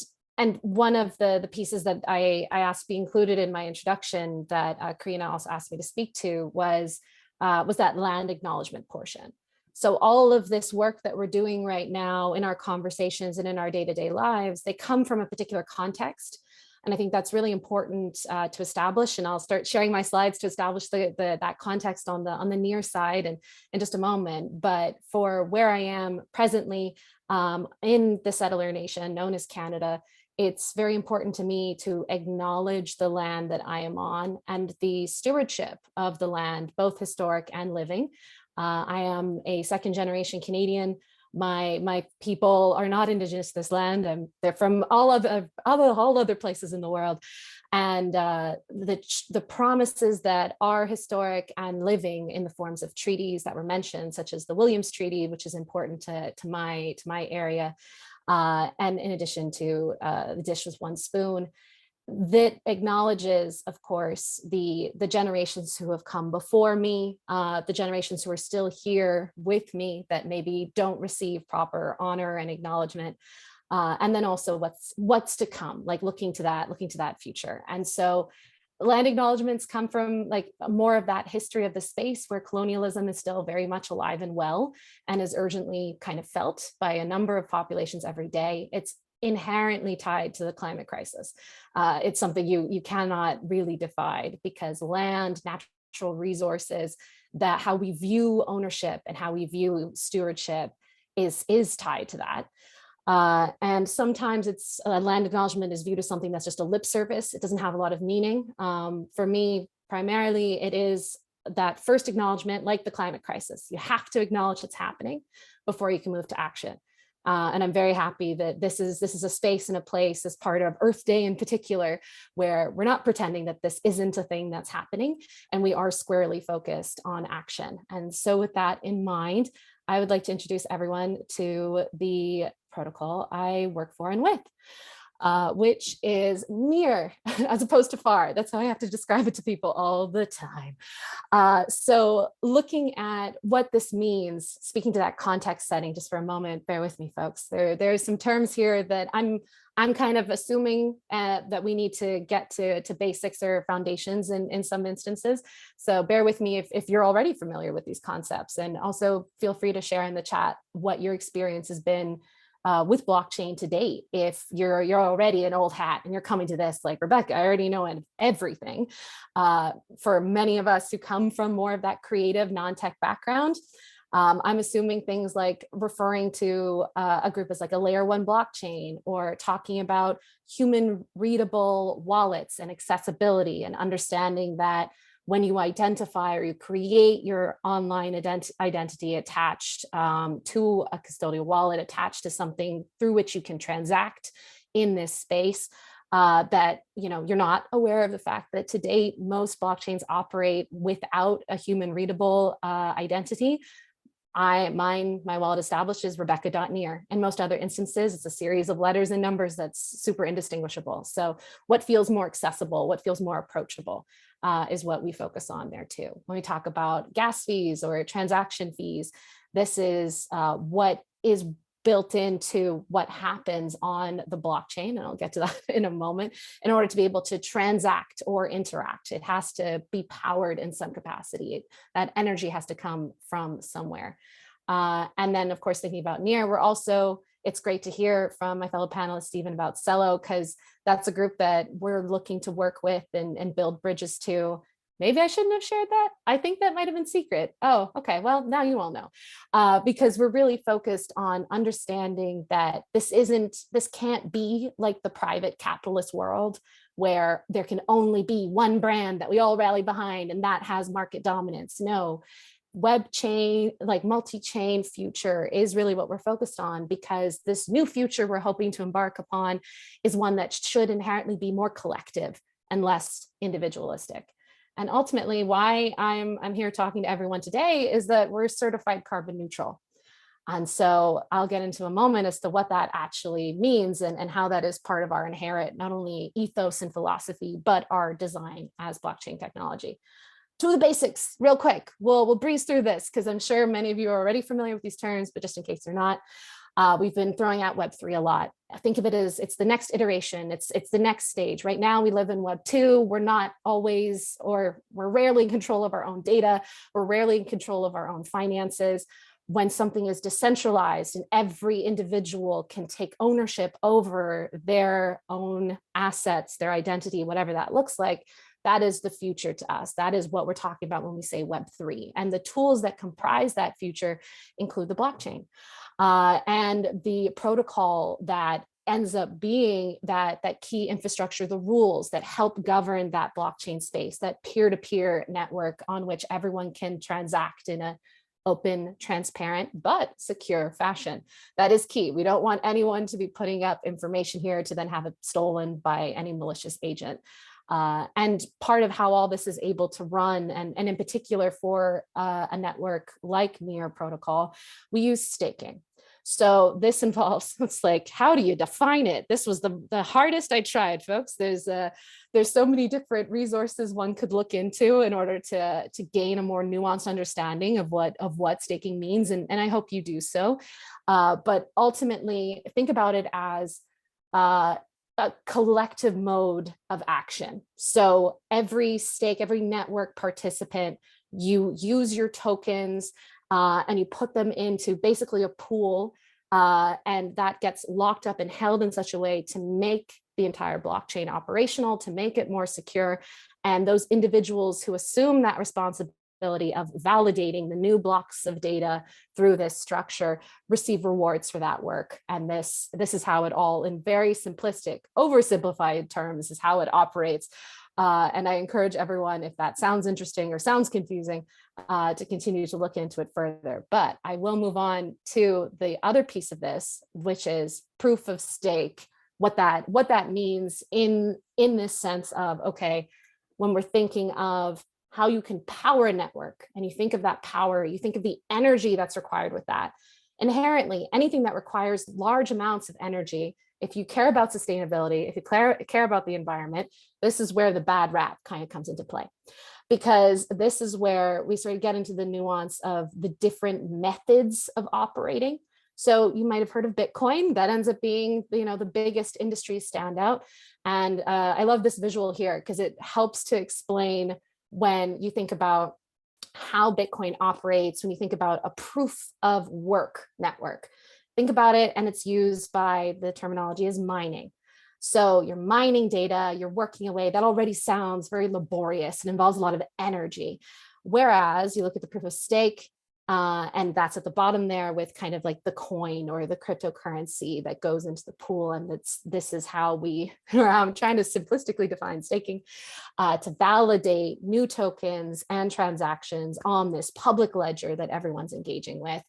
one of the pieces that I asked to be included in my introduction that Karina also asked me to speak to was that land acknowledgement portion. So all of this work that we're doing right now in our conversations and in our day-to-day lives, they come from a particular context. And I think that's really important to establish. And I'll start sharing my slides to establish that context on the NEAR side in just a moment. But for where I am presently in the settler nation known as Canada, it's very important to me to acknowledge the land that I am on and the stewardship of the land, both historic and living. I am a second generation Canadian. My people are not indigenous to this land, and they're from all other places in the world. And the promises that are historic and living in the forms of treaties that were mentioned, such as the Williams Treaty, which is important to my area, and in addition to the dish with one spoon, that acknowledges, of course, the generations who have come before me, the generations who are still here with me that maybe don't receive proper honor and acknowledgement, and then also what's to come, like looking to that future. And so land acknowledgements come from like more of that history of the space where colonialism is still very much alive and well and is urgently kind of felt by a number of populations every day. It's inherently tied to the climate crisis. It's something you cannot really divide, because land, natural resources, that how we view ownership and how we view stewardship is tied to that. And sometimes it's land acknowledgement is viewed as something that's just a lip service. It doesn't have a lot of meaning. For me, primarily, it is that first acknowledgement, like the climate crisis. You have to acknowledge it's happening before you can move to action. And I'm very happy that this is a space and a place as part of Earth Day in particular, where we're not pretending that this isn't a thing that's happening, and we are squarely focused on action. And so with that in mind, I would like to introduce everyone to the protocol I work for and with, which is near as opposed to far. That's how I have to describe it to people all the time. So looking at what this means, speaking to that context setting just for a moment, bear with me, folks. There are some terms here that I'm kind of assuming that we need to get to basics or foundations in some instances. So bear with me if you're already familiar with these concepts, and also feel free to share in the chat what your experience has been with blockchain to date. If you're already an old hat and you're coming to this like, Rebecca, I already know everything. For many of us who come from more of that creative non-tech background, I'm assuming things like referring to a group as like a layer 1 blockchain, or talking about human readable wallets and accessibility, and understanding that when you identify or you create your online identity attached to a custodial wallet, attached to something through which you can transact in this space, that you're not aware of the fact that to date, most blockchains operate without a human readable identity. My wallet established is Rebecca.near. In most other instances, it's a series of letters and numbers that's super indistinguishable. So what feels more accessible, what feels more approachable, is what we focus on there too. When we talk about gas fees or transaction fees, this is what is built into what happens on the blockchain, and I'll get to that in a moment, in order to be able to transact or interact. It has to be powered in some capacity. That energy has to come from somewhere. And then, of course, thinking about near, it's great to hear from my fellow panelist, Stephen, about Cello, because that's a group that we're looking to work with and build bridges to. Maybe I shouldn't have shared that. I think that might have been secret. Oh, okay. Well, now you all know, because we're really focused on understanding that this can't be like the private capitalist world where there can only be one brand that we all rally behind and that has market dominance. No, web chain, like multi-chain future is really what we're focused on, because this new future we're hoping to embark upon is one that should inherently be more collective and less individualistic. And ultimately, why I'm here talking to everyone today is that we're certified carbon neutral. And so I'll get into a moment as to what that actually means and how that is part of our inherent, not only ethos and philosophy, but our design as blockchain technology. To the basics, real quick. We'll breeze through this because I'm sure many of you are already familiar with these terms, but just in case you're not, we've been throwing out Web3 a lot. Think of it as it's the next iteration. It's the next stage. Right now we live in Web2. We're not always, or we're rarely in control of our own data. We're rarely in control of our own finances. When something is decentralized and every individual can take ownership over their own assets, their identity, whatever that looks like, that is the future to us. That is what we're talking about when we say Web3. And the tools that comprise that future include the blockchain. And the protocol that ends up being that key infrastructure, the rules that help govern that blockchain space, that peer-to-peer network on which everyone can transact in a open, transparent, but secure fashion. That is key. We don't want anyone to be putting up information here to then have it stolen by any malicious agent. And part of how all this is able to run, and in particular for a network like Near Protocol, we use staking. So this involves, it's like, how do you define it? This was the hardest I tried, folks. There's so many different resources one could look into in order to gain a more nuanced understanding of what staking means, and I hope you do so. But ultimately, think about it as a collective mode of action. So every stake, every network participant, you use your tokens and you put them into basically a pool, and that gets locked up and held in such a way to make the entire blockchain operational, to make it more secure. And those individuals who assume that responsibility of validating the new blocks of data through this structure receive rewards for that work. And this is how it all, in very simplistic, oversimplified terms, is how it operates. And I encourage everyone, if that sounds interesting or sounds confusing, to continue to look into it further. But I will move on to the other piece of this, which is proof of stake, what that means in this sense of, okay, when we're thinking of how you can power a network, and you think of that power, you think of the energy that's required with that. Inherently, anything that requires large amounts of energy, if you care about sustainability, if you care about the environment, this is where the bad rap kind of comes into play. Because this is where we sort of get into the nuance of the different methods of operating. So you might have heard of Bitcoin. That ends up being, the biggest industry standout. And I love this visual here because it helps to explain when you think about how Bitcoin operates, when you think about a proof of work network. Think about it, and it's used by, the terminology is mining. So you're mining data, you're working away. That already sounds very laborious and involves a lot of energy. Whereas you look at the proof of stake, and that's at the bottom there with kind of like the coin or the cryptocurrency that goes into the pool. And this is how I'm trying to simplistically define staking, to validate new tokens and transactions on this public ledger that everyone's engaging with.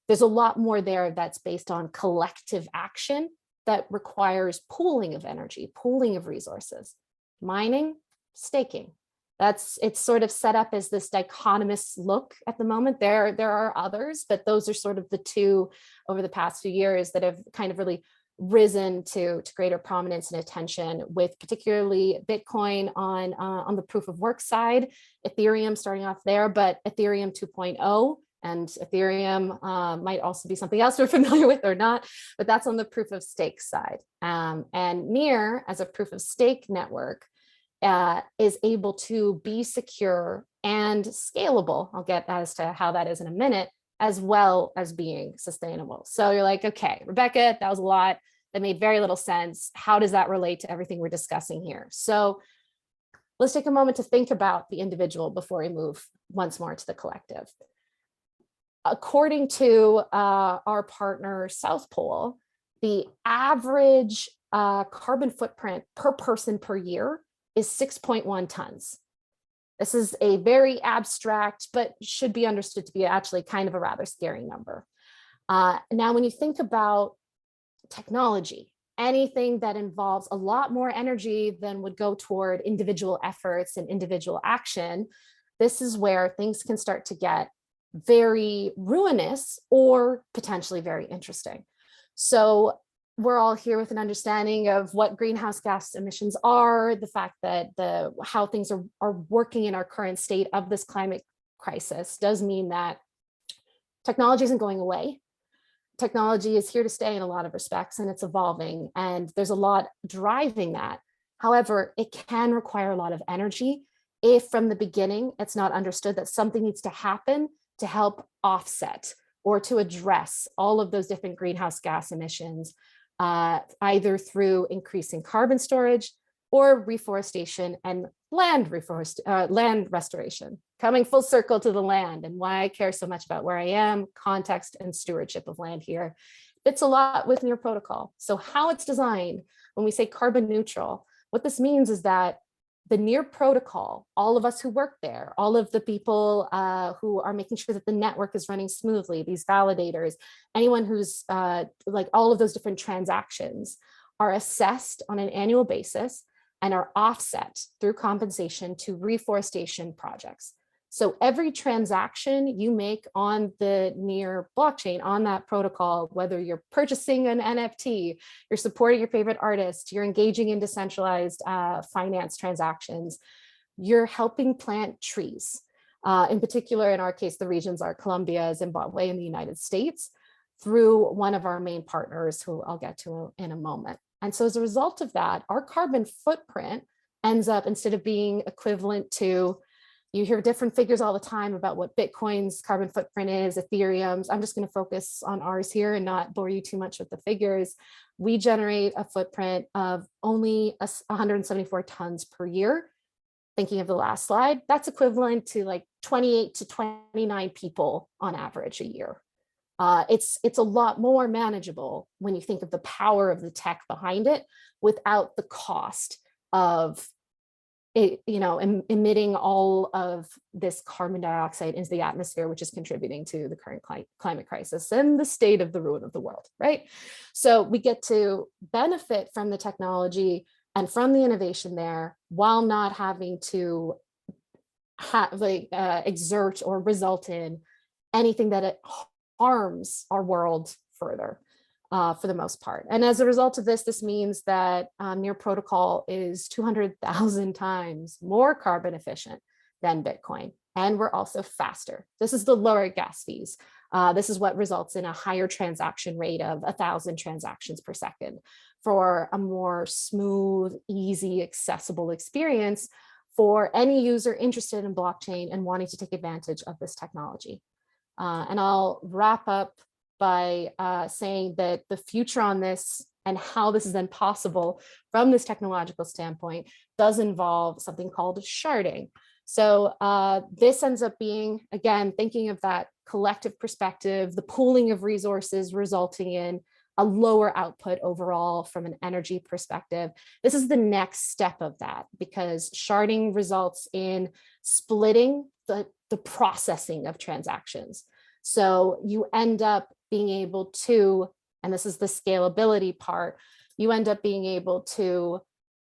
There's a lot more there that's based on collective action that requires pooling of energy, pooling of resources. Mining, staking. It's sort of set up as this dichotomous look at the moment. There are others, but those are sort of the two over the past few years that have kind of really risen to greater prominence and attention, with particularly Bitcoin on the proof of work side, Ethereum starting off there, but Ethereum 2.0 and Ethereum might also be something else we're familiar with or not, but that's on the proof of stake side. And Near, as a proof of stake network, is able to be secure and scalable. I'll get as to how that is in a minute, as well as being sustainable. So you're like, okay, Rebecca, that was a lot. That made very little sense. How does that relate to everything we're discussing here? So let's take a moment to think about the individual before we move once more to the collective. According to our partner South Pole, the average carbon footprint per person per year is 6.1 tons. This is a very abstract, but should be understood to be actually kind of a rather scary number. Now, when you think about technology, anything that involves a lot more energy than would go toward individual efforts and individual action, this is where things can start to get very ruinous or potentially very interesting. So we're all here with an understanding of what greenhouse gas emissions are, the fact that how things are working in our current state of this climate crisis does mean that technology isn't going away. Technology is here to stay in a lot of respects, and it's evolving, and there's a lot driving that. However, it can require a lot of energy if from the beginning it's not understood that something needs to happen to help offset or to address all of those different greenhouse gas emissions, either through increasing carbon storage or reforestation and land restoration. Coming full circle to the land and why I care so much about where I am, context and stewardship of land here. Fits a lot with Near Protocol. So how it's designed, when we say carbon neutral, what this means is that the NEAR protocol, all of us who work there, all of the people who are making sure that the network is running smoothly, these validators, anyone who's like all of those different transactions are assessed on an annual basis and are offset through compensation to reforestation projects. So every transaction you make on the NEAR blockchain, on that protocol, whether you're purchasing an NFT, you're supporting your favorite artist, you're engaging in decentralized finance transactions, you're helping plant trees. In particular, in our case, the regions are Colombia, Zimbabwe, and the United States, through one of our main partners, who I'll get to in a moment. And so as a result of that, our carbon footprint ends up, instead of being equivalent to, you hear different figures all the time about what Bitcoin's carbon footprint is, Ethereum's. I'm just going to focus on ours here and not bore you too much with the figures. We generate a footprint of only 174 tons per year. Thinking of the last slide, that's equivalent to like 28 to 29 people on average a year. It's a lot more manageable when you think of the power of the tech behind it without the cost of emitting all of this carbon dioxide into the atmosphere, which is contributing to the current climate crisis and the state of the ruin of the world, right? So we get to benefit from the technology and from the innovation there while not having to exert or result in anything that it harms our world further. For the most part. And as a result of this, this means that NEAR protocol is 200,000 times more carbon efficient than Bitcoin. And we're also faster. This is the lower gas fees. This is what results in a higher transaction rate of 1,000 transactions per second for a more smooth, easy, accessible experience for any user interested in blockchain and wanting to take advantage of this technology. And I'll wrap up by saying that the future on this and how this is then possible from this technological standpoint does involve something called sharding. So this ends up being, again, thinking of that collective perspective, the pooling of resources resulting in a lower output overall from an energy perspective. This is the next step of that, because sharding results in splitting the processing of transactions. So you end up being able to, and this is the scalability part, you end up being able to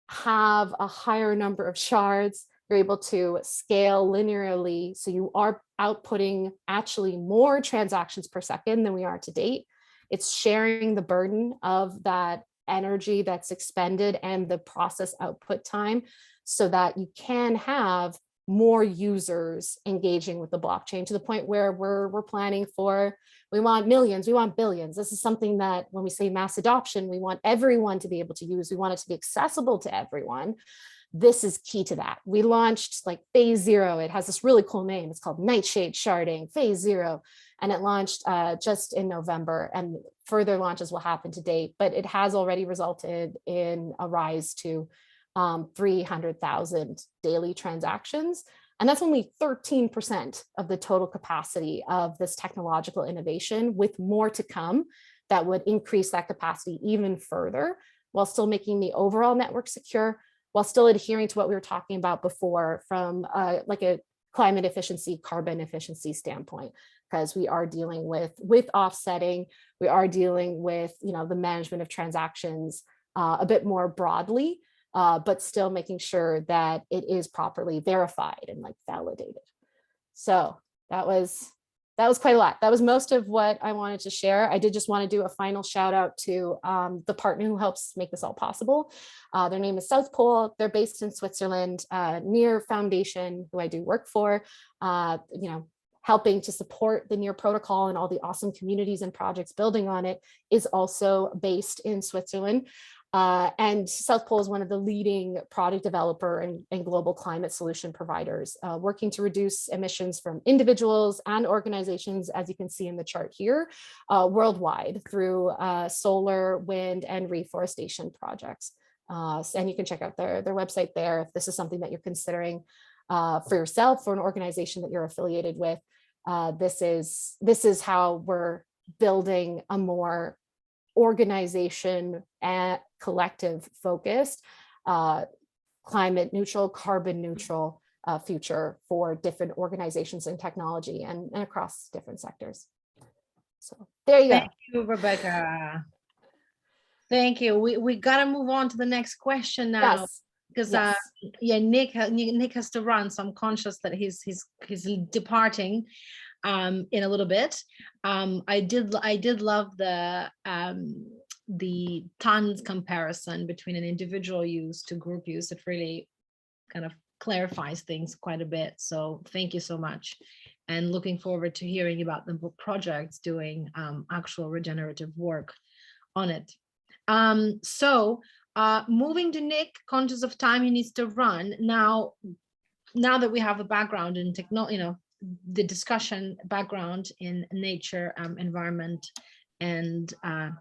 have a higher number of shards. You're able to scale linearly. So you are outputting actually more transactions per second than we are to date. It's sharing the burden of that energy that's expended and the process output time so that you can have more users engaging with the blockchain to the point where we're planning for, we want millions, we want billions. This is something that when we say mass adoption, we want everyone to be able to use. We want it to be accessible to everyone. This is key to that. We launched like phase 0. It has this really cool name. It's called Nightshade Sharding, phase 0. And it launched just in November, and further launches will happen to date, but it has already resulted in a rise to 300,000 daily transactions. And that's only 13% of the total capacity of this technological innovation, with more to come that would increase that capacity even further, while still making the overall network secure, while still adhering to what we were talking about before from like a climate efficiency, carbon efficiency standpoint, because we are dealing with offsetting, we are dealing with the management of transactions a bit more broadly, but still making sure that it is properly verified and like validated. So that was quite a lot. That was most of what I wanted to share. I did just want to do a final shout out to the partner who helps make this all possible. Their name is South Pole. They're based in Switzerland. NEAR Foundation, who I do work for, helping to support the NEAR protocol and all the awesome communities and projects building on it, is also based in Switzerland. And South Pole is one of the leading product developer and global climate solution providers, working to reduce emissions from individuals and organizations, as you can see in the chart here, worldwide through solar, wind, and reforestation projects. And you can check out their website there if this is something that you're considering for yourself or an organization that you're affiliated with. This is how we're building a more organization and collective focused climate neutral, carbon neutral future for different organizations and technology and across different sectors. So there you go. Thank you, Rebecca. Thank you. We gotta move on to the next question now. Yes. Because Yes. yeah, Nick has to run, so I'm conscious that he's departing in a little bit. I did love the tons comparison between an individual use to group use. It really kind of clarifies things quite a bit. So thank you so much, and looking forward to hearing about the projects doing actual regenerative work on it. Moving to Nick, conscious of time, he needs to run. Now that we have a background in technology, the discussion background in nature, environment, and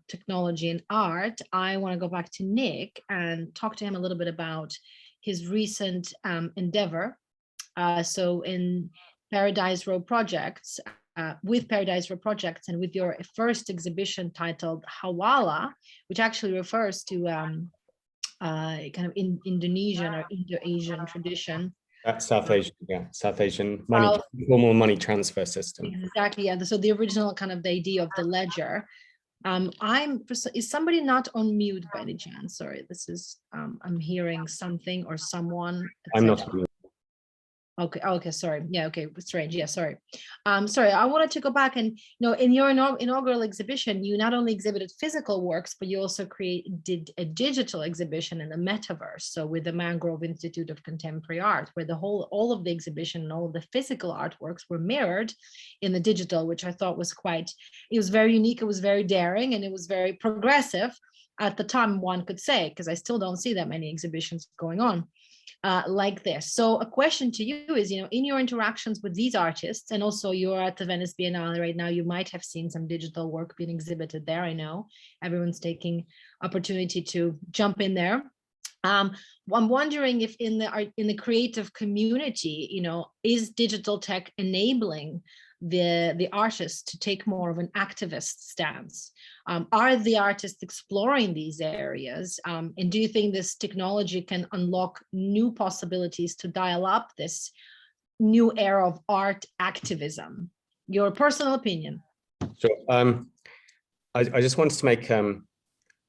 technology and art, I want to go back to Nick and talk to him a little bit about his recent endeavor. So in Paradise Row Projects, with Paradise Row Projects, and with your first exhibition titled Hawala, which actually refers to kind of Indonesian or Indo-Asian tradition. That's South Asian, yeah, South Asian money, formal money transfer system. Exactly, yeah. So the original kind of the idea of the ledger. Is somebody not on mute by any chance? Sorry, this is I'm hearing something or someone. I'm not on mute. Okay, sorry. Yeah, okay, strange. Yeah, sorry. Sorry, I wanted to go back and, in your inaugural exhibition, you not only exhibited physical works, but you also did a digital exhibition in the metaverse. So with the Mangrove Institute of Contemporary Art, where all of the exhibition and all of the physical artworks were mirrored in the digital, which I thought was it was very unique, it was very daring, and it was very progressive at the time, one could say, because I still don't see that many exhibitions going on like this. So a question to you is, in your interactions with these artists, and also you're at the Venice Biennale right now, you might have seen some digital work being exhibited there. I know everyone's taking opportunity to jump in there. I'm wondering if in the creative community, is digital tech enabling the artists to take more of an activist stance? Are the artists exploring these areas? And do you think this technology can unlock new possibilities to dial up this new era of art activism? Your personal opinion. Sure. I just wanted to make an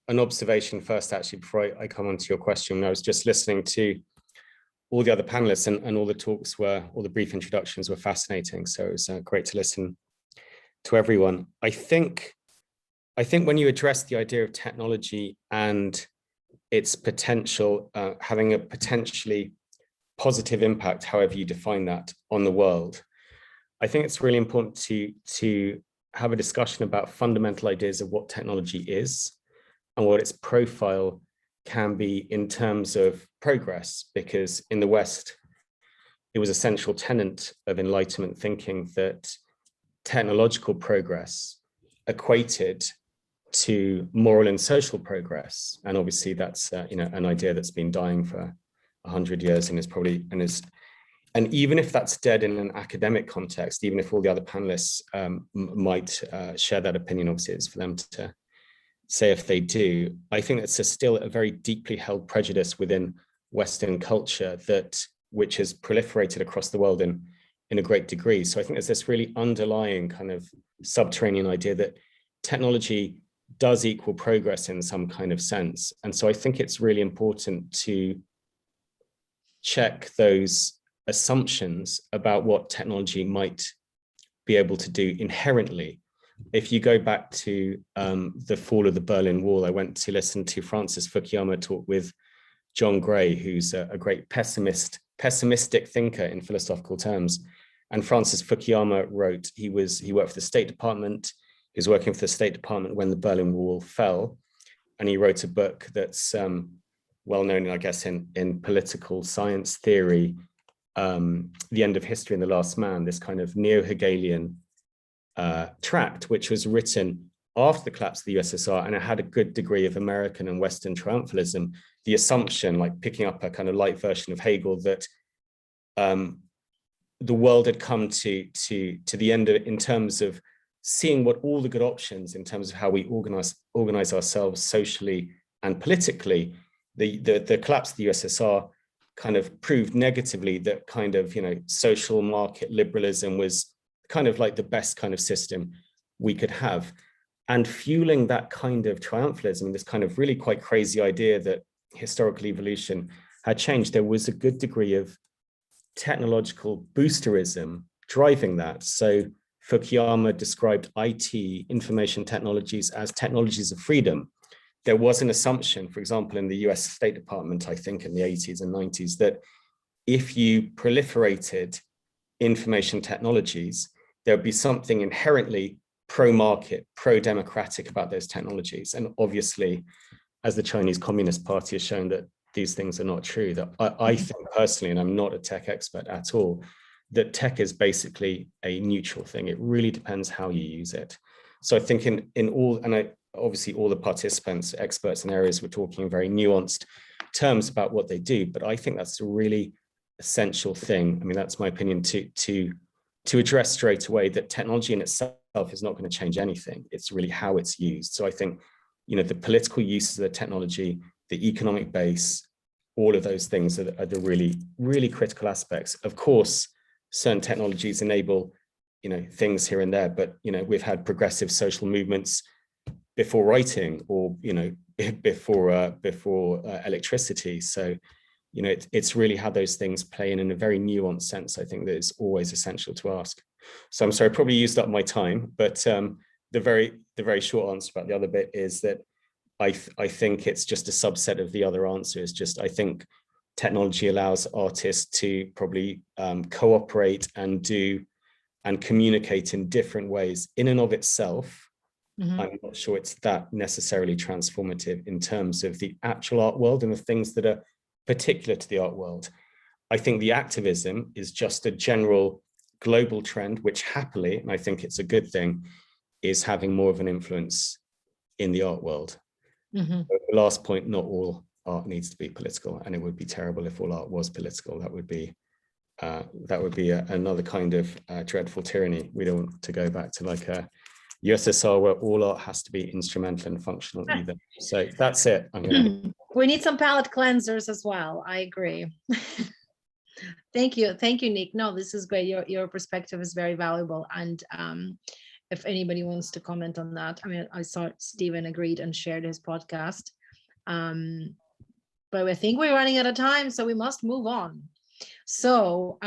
observation first, actually, before I come on to your question. I was just listening to all the other panelists, and all the talks all the brief introductions were fascinating. So it was great to listen to everyone. I think when you address the idea of technology and its potential, having a potentially positive impact, however you define that, on the world, I think it's really important to have a discussion about fundamental ideas of what technology is and what its profile can be in terms of progress, because in the West, it was a central tenet of Enlightenment thinking that technological progress equated to moral and social progress. And obviously that's an idea that's been dying for 100 years and and even if that's dead in an academic context, even if all the other panelists might share that opinion, obviously it's for them to say if they do. I think that's still a very deeply held prejudice within Western culture which has proliferated across the world in a great degree. So I think there's this really underlying kind of subterranean idea that technology does equal progress in some kind of sense. And so I think it's really important to check those assumptions about what technology might be able to do inherently. If you go back to the fall of the Berlin Wall, I went to listen to Francis Fukuyama talk with John Gray, who's a great pessimistic thinker in philosophical terms. And Francis Fukuyama wrote, he worked for the State Department. He was working for the State Department when the Berlin Wall fell. And he wrote a book that's well known, I guess, in political science theory, The End of History and the Last Man, this kind of neo-Hegelian tract, which was written after the collapse of the USSR, and it had a good degree of American and Western triumphalism. The assumption, like picking up a kind of light version of Hegel, that the world had come to the end of, in terms of seeing what all the good options in terms of how we organize ourselves socially and politically. The collapse of the USSR kind of proved negatively that kind of, social market liberalism was kind of like the best kind of system we could have. And fueling that kind of triumphalism, this kind of really quite crazy idea that historical evolution had changed, there was a good degree of technological boosterism driving that. So Fukuyama described IT, information technologies, as technologies of freedom. There was an assumption, for example, in the US State Department, I think in the 80s and 90s, that if you proliferated information technologies, there would be something inherently pro-market, pro-democratic about those technologies. And obviously, as the Chinese Communist Party has shown, that these things are not true. That I think personally, and I'm not a tech expert at all, that tech is basically a neutral thing. It really depends how you use it. So I think in all, and obviously all the participants, experts in areas, were talking in very nuanced terms about what they do, but I think that's a really essential thing. I mean, that's my opinion, to address straight away that technology in itself is not going to change anything. It's really how it's used. So I think, the political uses of the technology, the economic base, all of those things are the really, really critical aspects. Of course, certain technologies enable, things here and there, but, we've had progressive social movements before writing, or, before electricity. So, it's really how those things play in a very nuanced sense, I think, that is always essential to ask. So I'm sorry, I probably used up my time, but the very short answer about the other bit is that I think it's just a subset of the other answers. I think technology allows artists to probably cooperate and communicate in different ways in and of itself. I'm not sure it's that necessarily transformative in terms of the actual art world and the things that are particular to the art world. I think the activism is just a general global trend, which happily, and I think it's a good thing, is having more of an influence in the art world. The last point, not all art needs to be political, and it would be terrible if all art was political. That would be another kind of dreadful tyranny. We don't want to go back to like a USSR where all art has to be instrumental and functional either. So that's it. We need some palate cleansers as well. I agree. Thank you, Nick. No, this is great. Your perspective is very valuable. And if anybody wants to comment on that, I mean, I saw Stephen agreed and shared his podcast. But I think we're running out of time, so we must move on. So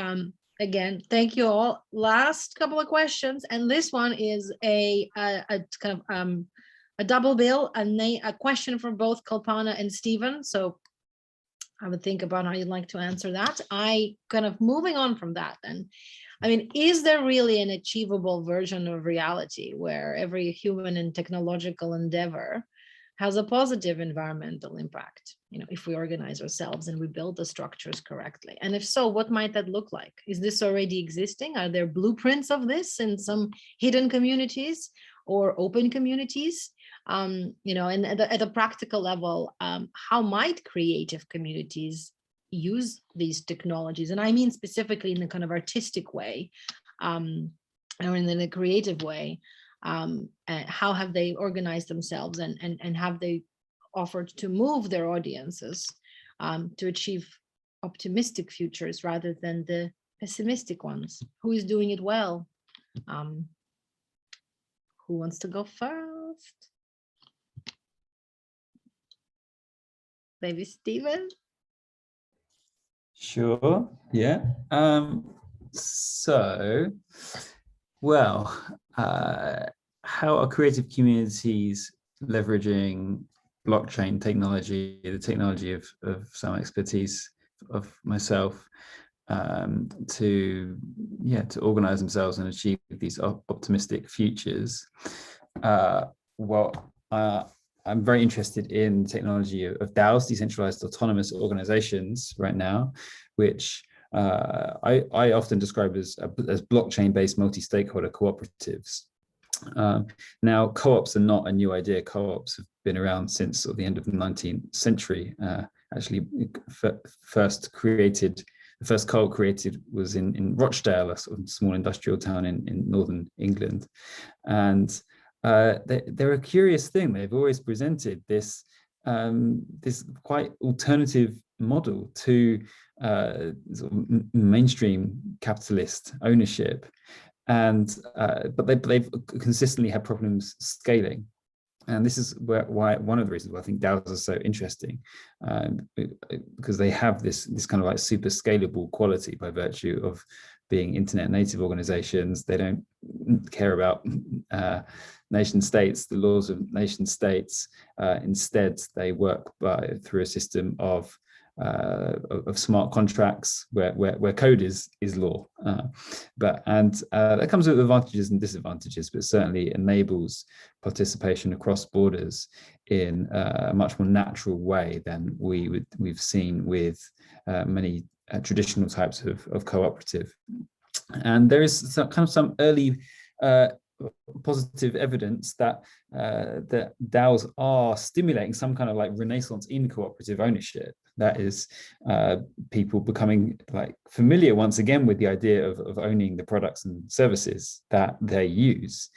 again, thank you all. Last couple of questions, and this one is a kind of a double bill, a question for both Kalpana and Stephen. So I would think about how you'd like to answer that. I kind of moving on from that then. I mean, is there really an achievable version of reality where every human and technological endeavor has a positive environmental impact, if we organize ourselves and we build the structures correctly? And if so, what might that look like? Is this already existing? Are there blueprints of this in some hidden communities or open communities? And at a practical level, how might creative communities use these technologies? And I mean specifically in the kind of artistic way, or in a creative way. How have they organized themselves and have they offered to move their audiences to achieve optimistic futures rather than the pessimistic ones? Who is doing it well? Who wants to go first? Maybe Stephen? Sure, yeah. How are creative communities leveraging blockchain technology, the technology of some expertise of myself, to organize themselves and achieve these optimistic futures? I'm very interested in the technology of DAOs, decentralized autonomous organizations, right now, which I often describe as blockchain-based multi-stakeholder cooperatives. Now, co-ops are not a new idea. Co-ops have been around since the end of the 19th century. Actually, the first co-op created was in Rochdale, a sort of small industrial town in northern England. And they're a curious thing. They've always presented this quite alternative model to sort of mainstream capitalist ownership, and but they've consistently had problems scaling. And this is why one of the reasons why I think DAOs are so interesting, because they have this kind of like super scalable quality by virtue of being internet native organizations. They don't care about nation states, the laws of nation states. Instead, they work through a system of smart contracts where code is law, that comes with advantages and disadvantages, but certainly enables participation across borders in a much more natural way than we've seen with many traditional types of cooperative. And there is some early positive evidence that that DAOs are stimulating some kind of like renaissance in cooperative ownership. That is, people becoming like familiar once again with the idea of owning the products and services that they use,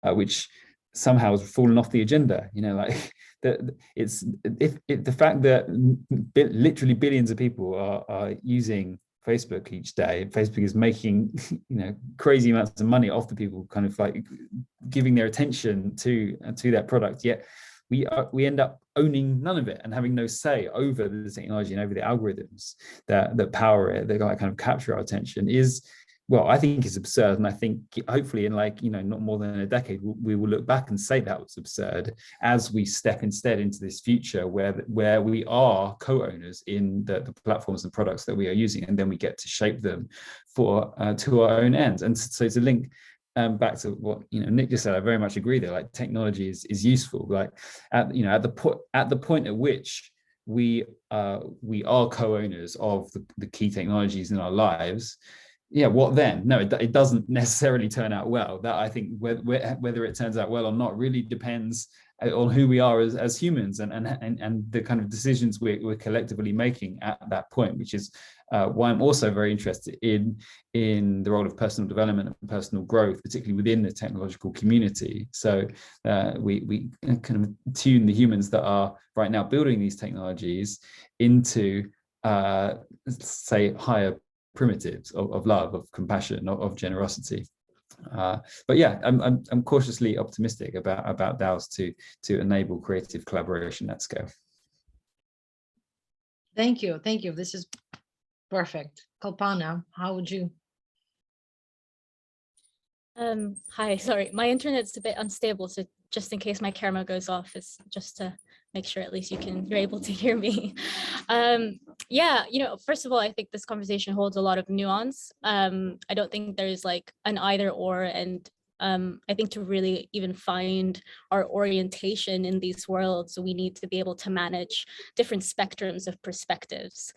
which somehow has fallen off the agenda. You know, like the fact that literally billions of people are using Facebook each day. Facebook is making, you know, crazy amounts of money off the people kind of like giving their attention to that product. Yet we end up owning none of it and having no say over the technology and over the algorithms that power it, that kind of capture our attention is, well, I think it's absurd. And I think hopefully in like, you know, not more than a decade, we will look back and say that was absurd as we step instead into this future where we are co-owners in the platforms and products that we are using, and then we get to shape them to our own ends. And so to link back to what, you know, Nick just said, I very much agree there. Like technology is useful. Like at the point at which we are co-owners of the key technologies in our lives, yeah, what then? No, it doesn't necessarily turn out well. That, I think, whether it turns out well or not really depends on who we are as humans and the kind of decisions we're collectively making at that point, which is why I'm also very interested in the role of personal development and personal growth, particularly within the technological community. So we kind of tune the humans that are right now building these technologies into, say, higher primitives of love, of compassion, of generosity. But yeah, I'm cautiously optimistic about DAOs to enable creative collaboration at scale. Thank you. This is perfect. Kalpana, how would you? Hi, sorry, my internet's a bit unstable, so just in case my camera goes off, it's just to make sure at least you're able to hear me. Yeah, you know, first of all, I think this conversation holds a lot of nuance. I don't think there's like an either or, and I think to really even find our orientation in these worlds, we need to be able to manage different spectrums of perspectives.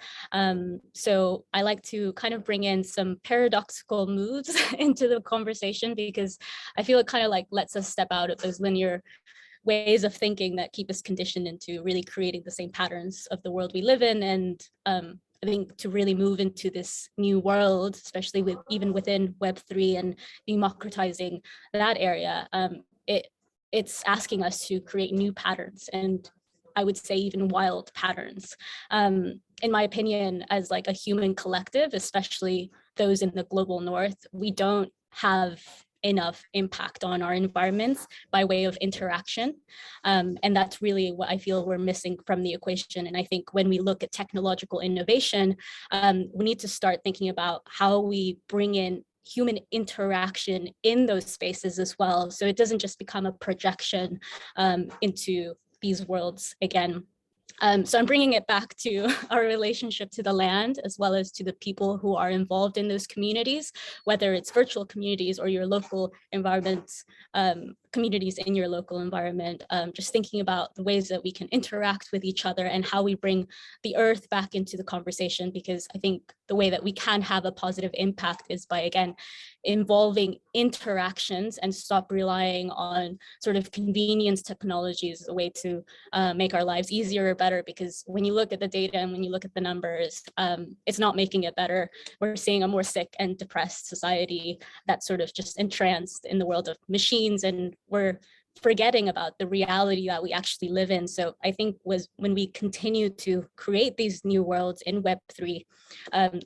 So I like to kind of bring in some paradoxical moves into the conversation, because I feel it kind of like lets us step out of those linear ways of thinking that keep us conditioned into really creating the same patterns of the world we live in. And I think to really move into this new world, especially even within Web3 and democratizing that area, it's asking us to create new patterns, and I would say even wild patterns. In my opinion, as like a human collective, especially those in the global north, we don't have enough impact on our environments by way of interaction. And that's really what I feel we're missing from the equation. And I think when we look at technological innovation, we need to start thinking about how we bring in human interaction in those spaces as well, so it doesn't just become a projection into these worlds again. So I'm bringing it back to our relationship to the land, as well as to the people who are involved in those communities, whether it's virtual communities or your local environments, communities in your local environment, just thinking about the ways that we can interact with each other and how we bring the earth back into the conversation, because I think the way that we can have a positive impact is by, again, involving interactions and stop relying on sort of convenience technologies as a way to make our lives easier or better. Because when you look at the data and when you look at the numbers, it's not making it better. We're seeing a more sick and depressed society that's sort of just entranced in the world of machines, and we're forgetting about the reality that we actually live in. So I think when we continue to create these new worlds in Web3,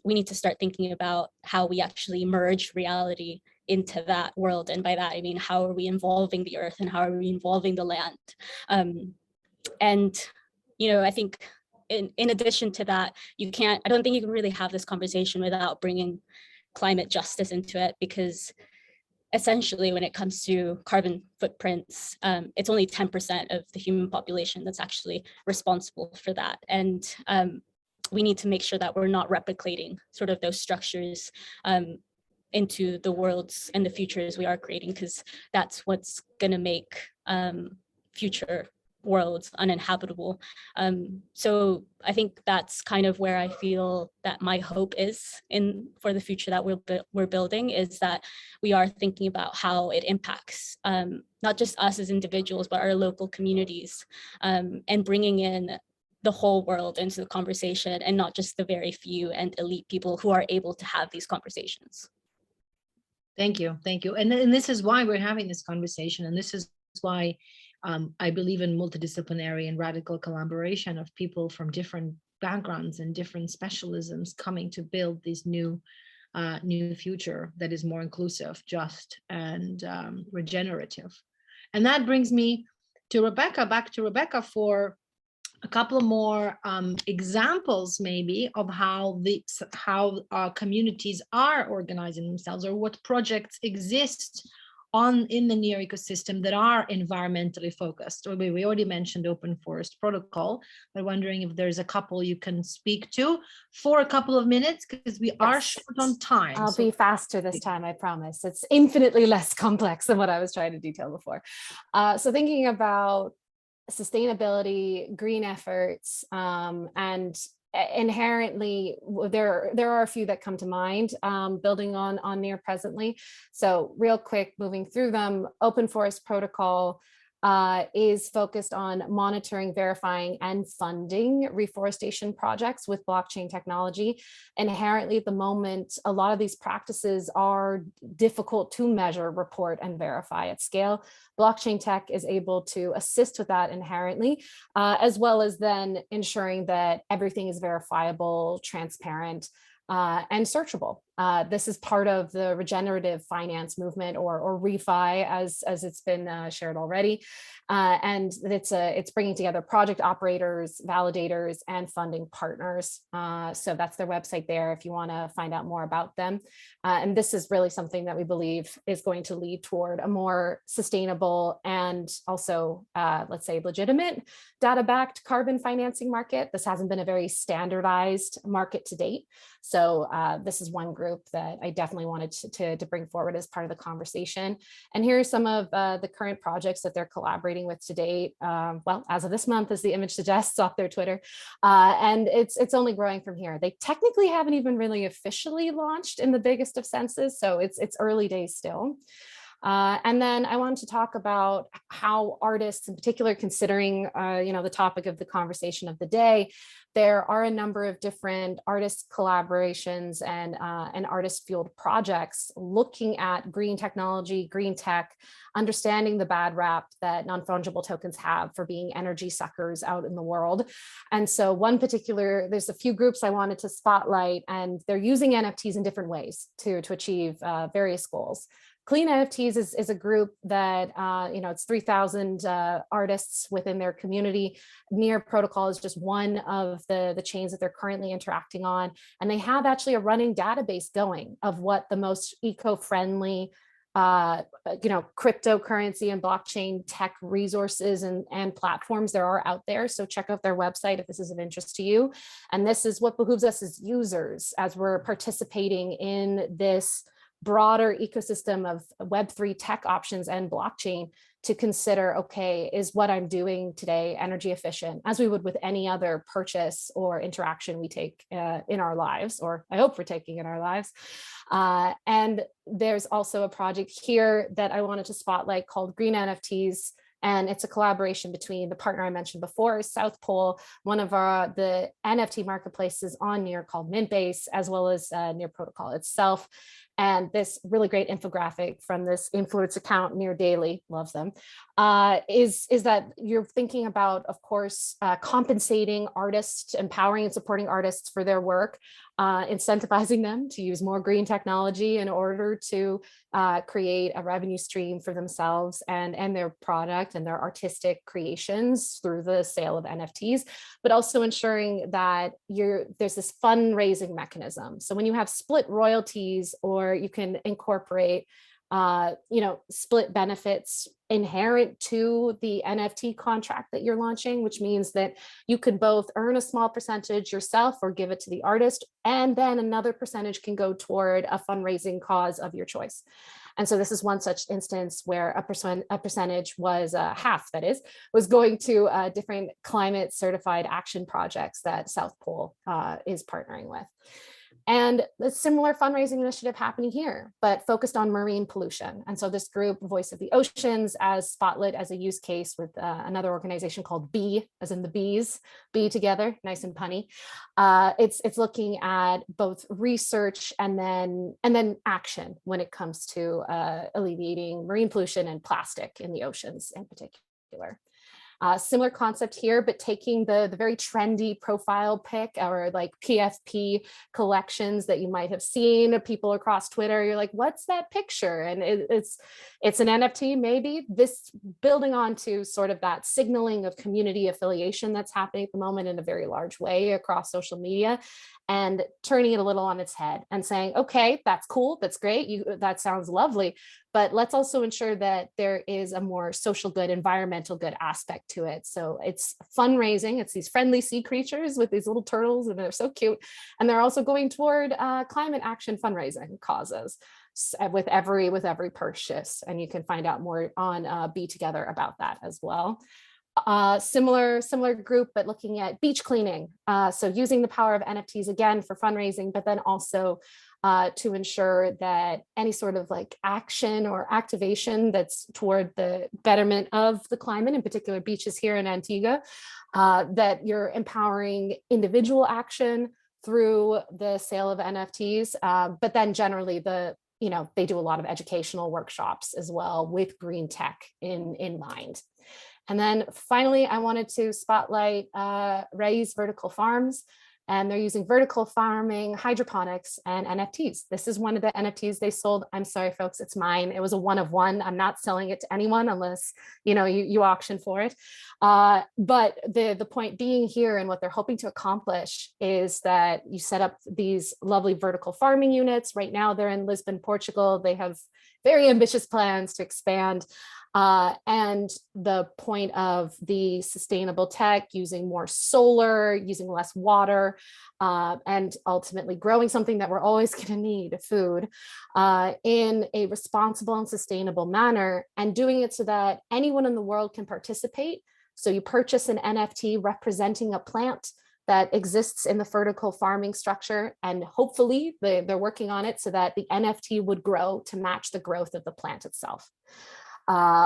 we need to start thinking about how we actually merge reality into that world. And by that, I mean, how are we involving the earth and how are we involving the land? And, I think in addition to that, I don't think you can really have this conversation without bringing climate justice into it, because essentially when it comes to carbon footprints, it's only 10% of the human population that's actually responsible for that. And we need to make sure that we're not replicating sort of those structures into the worlds and the futures we are creating, because that's what's going to make future worlds uninhabitable. So I think that's kind of where I feel that my hope is for the future that we're building, is that we are thinking about how it impacts not just us as individuals, but our local communities, and bringing in the whole world into the conversation and not just the very few and elite people who are able to have these conversations. Thank you. And this is why we're having this conversation. And this is why I believe in multidisciplinary and radical collaboration of people from different backgrounds and different specialisms coming to build this new future that is more inclusive, just, and regenerative. And that brings me to Rebecca, back to Rebecca for a couple more examples maybe of how our communities are organizing themselves, or what projects exist in the NEAR ecosystem that are environmentally focused. Or we already mentioned Open Forest Protocol. I'm wondering if there's a couple you can speak to for a couple of minutes, because we are short on time. I'll be faster this time, I promise. It's infinitely less complex than what I was trying to detail before. So thinking about sustainability, green efforts, and inherently there are a few that come to mind, building on NEAR presently. So real quick, moving through them, Open Forest Protocol is focused on monitoring, verifying, and funding reforestation projects with blockchain technology. Inherently at the moment, a lot of these practices are difficult to measure, report, and verify at scale. Blockchain tech is able to assist with that inherently, as well as then ensuring that everything is verifiable, transparent, and searchable. This is part of the regenerative finance movement, or refi, as it's been shared already. And it's bringing together project operators, validators, and funding partners. So that's their website there if you want to find out more about them. And this is really something that we believe is going to lead toward a more sustainable and also, let's say, legitimate data-backed carbon financing market. This hasn't been a very standardized market to date. So this is one group that I definitely wanted to bring forward as part of the conversation. And here are some of the current projects that they're collaborating with to date. Well, as of this month, as the image suggests, off their Twitter. And it's only growing from here. They technically haven't even really officially launched in the biggest of senses. So it's early days still. And then I wanted to talk about how artists in particular, considering the topic of the conversation of the day, there are a number of different artist collaborations and artist-fueled projects looking at green technology, green tech, understanding the bad rap that non-fungible tokens have for being energy suckers out in the world. And so there's a few groups I wanted to spotlight, and they're using NFTs in different ways to achieve various goals. Clean NFTs is a group that, it's 3,000 artists within their community. NEAR Protocol is just one of the chains that they're currently interacting on. And they have actually a running database going of what the most eco-friendly, cryptocurrency and blockchain tech resources and platforms there are out there. So check out their website if this is of interest to you. And this is what behooves us as users, as we're participating in this broader ecosystem of Web3 tech options and blockchain, to consider, okay, is what I'm doing today energy efficient, as we would with any other purchase or interaction we take in our lives, or I hope we're taking in our lives. And there's also a project here that I wanted to spotlight called Green NFTs. And it's a collaboration between the partner I mentioned before, South Pole, one of the NFT marketplaces on NEAR called Mintbase, as well as NEAR Protocol itself. And this really great infographic from this influence account Near Daily, loves them, is that you're thinking about, of course, compensating artists, empowering and supporting artists for their work, incentivizing them to use more green technology in order to create a revenue stream for themselves and their product and their artistic creations through the sale of NFTs, but also ensuring that there's this fundraising mechanism. So when you have split royalties, or you can incorporate split benefits inherent to the NFT contract that you're launching, which means that you could both earn a small percentage yourself or give it to the artist, and then another percentage can go toward a fundraising cause of your choice. And so this is one such instance where a percentage was half, that is, was going to different climate certified action projects that South Pole is partnering with. And a similar fundraising initiative happening here, but focused on marine pollution. And so this group, Voice of the Oceans, as spotlit as a use case with another organization called Bee, as in the bees, Bee together, nice and punny. It's looking at both research and then action when it comes to alleviating marine pollution and plastic in the oceans in particular. Similar concept here, but taking the very trendy profile pic or like PFP collections that you might have seen of people across Twitter. You're like, what's that picture? And it's an NFT, maybe. This building on to sort of that signaling of community affiliation that's happening at the moment in a very large way across social media, and turning it a little on its head and saying, okay, that's cool, that's great, that sounds lovely, but let's also ensure that there is a more social good, environmental good aspect to it. So it's fundraising, it's these friendly sea creatures with these little turtles, and they're so cute. And they're also going toward climate action fundraising causes with every purchase. And you can find out more on Be Together about that as well. Similar group, but looking at beach cleaning. So using the power of NFTs again for fundraising, but then also to ensure that any sort of like action or activation that's toward the betterment of the climate, in particular beaches here in Antigua, that you're empowering individual action through the sale of NFTs, but then generally they do a lot of educational workshops as well with green tech in mind. And then finally, I wanted to spotlight Ray's Vertical Farms, and they're using vertical farming, hydroponics, and NFTs. This is one of the NFTs they sold. I'm sorry, folks, it's mine. It was a one of one. I'm not selling it to anyone unless you auction for it. But the point being here, and what they're hoping to accomplish, is that you set up these lovely vertical farming units. Right now, they're in Lisbon, Portugal. They have very ambitious plans to expand. And the point of the sustainable tech, using more solar, using less water, and ultimately growing something that we're always going to need, food, in a responsible and sustainable manner, and doing it so that anyone in the world can participate. So you purchase an NFT representing a plant that exists in the vertical farming structure, and hopefully they're working on it so that the NFT would grow to match the growth of the plant itself.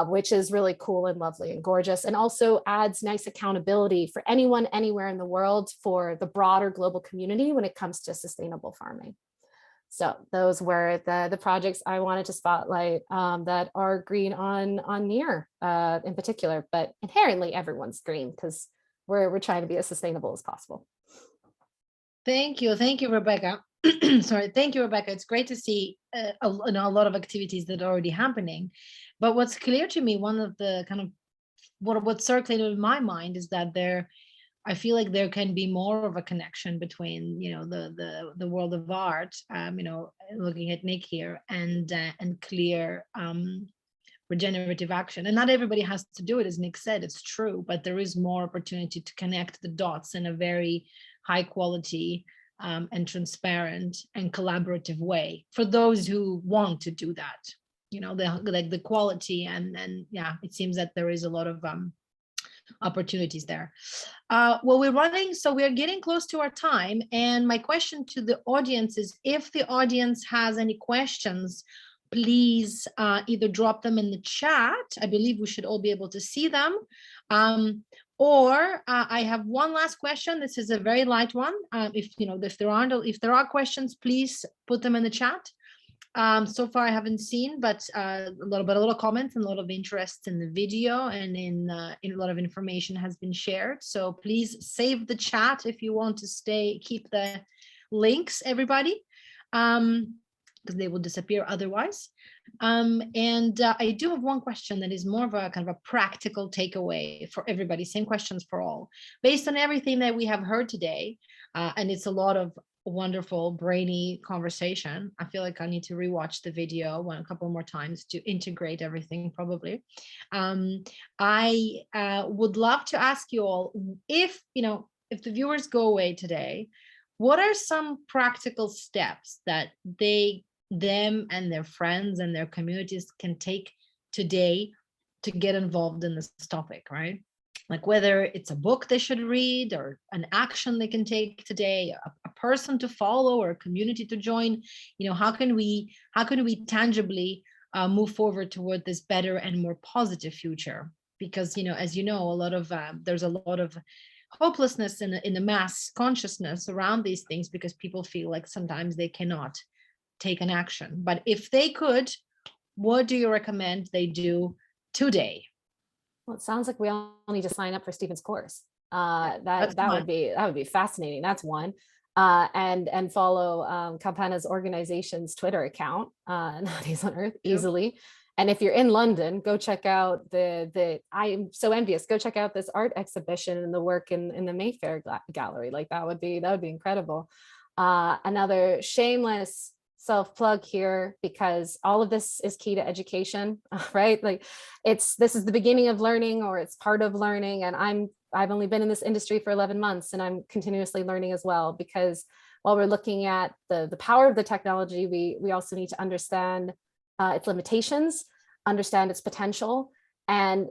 Which is really cool and lovely and gorgeous, and also adds nice accountability for anyone anywhere in the world for the broader global community when it comes to sustainable farming. So those were the projects I wanted to spotlight that are green on Near in particular, but inherently everyone's green because we're trying to be as sustainable as possible. Thank you, Rebecca. Sorry, thank you, Rebecca. It's great to see a lot of activities that are already happening. But what's clear to me, one of the kind of what's circulated in my mind is that I feel like there can be more of a connection between the world of art, looking at Nick here, and clear regenerative action. And not everybody has to do it, as Nick said. It's true, but there is more opportunity to connect the dots in a very high quality and transparent and collaborative way for those who want to do that. The quality and yeah, it seems that there is a lot of opportunities there. Well, we're running, so we're getting close to our time. And my question to the audience is, if the audience has any questions, please either drop them in the chat. I believe we should all be able to see them. Or I have one last question. This is a very light one. If there are questions, please put them in the chat. So far I haven't seen, but a little comments and a lot of interest in the video, and in a lot of information has been shared. So please save the chat if you want to keep the links, everybody, because they will disappear otherwise. And I do have one question that is more of a kind of a practical takeaway for everybody. Same questions for all. Based on everything that we have heard today, and it's a lot of wonderful brainy conversation. I feel like I need to rewatch the video a couple more times to integrate everything, probably. I would love to ask you all, if the viewers go away today, what are some practical steps that them and their friends and their communities can take today to get involved in this topic, right? Like whether it's a book they should read, or an action they can take today, a person to follow, or a community to join. How can we tangibly move forward toward this better and more positive future? Because as you know, there's a lot of hopelessness in the mass consciousness around these things, because people feel like sometimes they cannot take an action. But if they could, what do you recommend they do today? Well, it sounds like we all need to sign up for Stephen's course. That would be fascinating. That's one. And follow Kalpana's organization's Twitter account, Nowadays on Earth, easily. And if you're in London, go check out I am so envious. Go check out this art exhibition and the work in the Mayfair Gallery. Like that would be incredible. Another shameless self-plug here, because all of this is key to education, right? Like this is the beginning of learning, or it's part of learning. And I've only been in this industry for 11 months, and I'm continuously learning as well, because while we're looking at the power of the technology, we also need to understand its limitations, understand its potential, and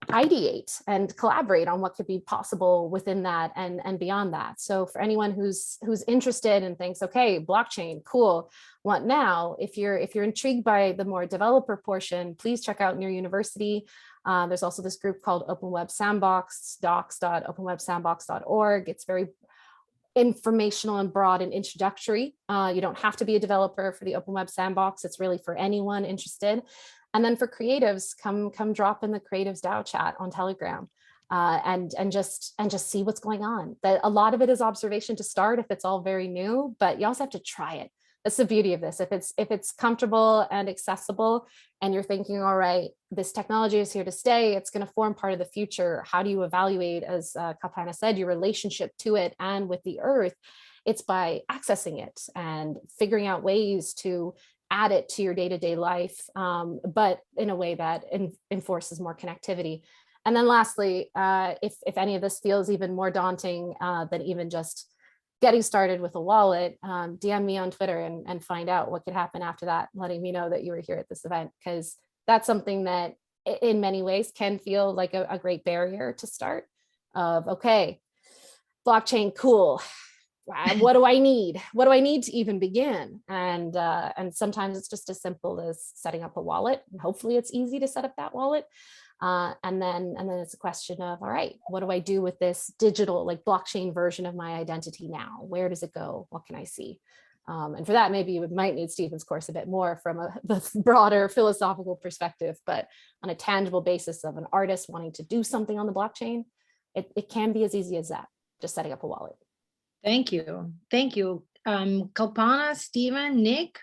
ideate and collaborate on what could be possible within that and beyond that. So for anyone who's interested and thinks, okay, blockchain, cool, what now? If you're intrigued by the more developer portion, please check out your university. There's also this group called Open Web Sandbox, docs.openwebsandbox.org. It's very informational and broad and introductory. You don't have to be a developer for the Open Web Sandbox. It's really for anyone interested. And then for creatives, come drop in the Creatives DAO chat on Telegram, and just see what's going on. That a lot of it is observation to start if it's all very new, but you also have to try it. That's the beauty of this. If it's comfortable and accessible, and you're thinking, all right, this technology is here to stay, it's going to form part of the future. How do you evaluate, as Kalpana said, your relationship to it and with the earth? It's by accessing it and figuring out ways to add it to your day-to-day life, but in a way that enforces more connectivity. And then lastly, if any of this feels even more daunting than even just getting started with a wallet, DM me on Twitter and find out what could happen after that, letting me know that you were here at this event, because that's something that in many ways can feel like a great barrier to start of, okay, blockchain, cool. What do I need? What do I need to even begin? And sometimes it's just as simple as setting up a wallet, and hopefully it's easy to set up that wallet. And then it's a question of, all right, what do I do with this digital, like blockchain version of my identity now? Where does it go? What can I see? And for that, maybe you might need Stephen's course a bit more from the broader philosophical perspective, but on a tangible basis of an artist wanting to do something on the blockchain, it can be as easy as that, just setting up a wallet. Thank you. Kalpana, Stephen, Nick?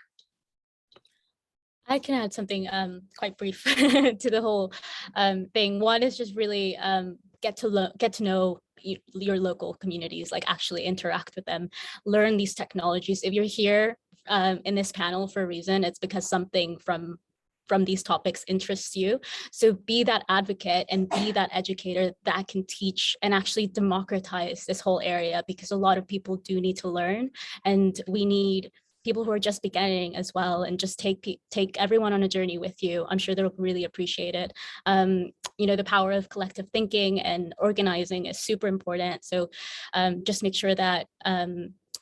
I can add something quite brief to the whole thing. One is just really get to know your local communities, like actually interact with them, learn these technologies. If you're here in this panel for a reason, it's because something from these topics interests you. So be that advocate and be that educator that can teach and actually democratize this whole area, because a lot of people do need to learn, and we need people who are just beginning as well, and just take everyone on a journey with you. I'm sure they'll really appreciate it. The power of collective thinking and organizing is super important. So just make sure that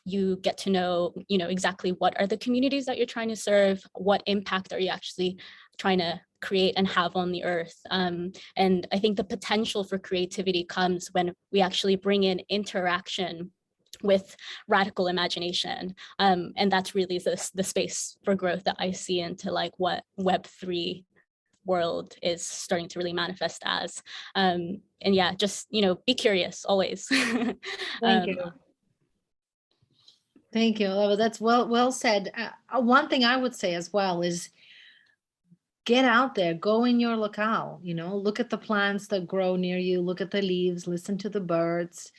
you get to know, exactly what are the communities that you're trying to serve, what impact are you actually trying to create and have on the earth. And I think the potential for creativity comes when we actually bring in interaction with radical imagination. And that's really the space for growth that I see into like what Web3 world is starting to really manifest as. And yeah, just, be curious always. Thank you. Thank you. Oh, that's well said. One thing I would say as well is get out there, go in your locale, look at the plants that grow near you, look at the leaves, listen to the birds,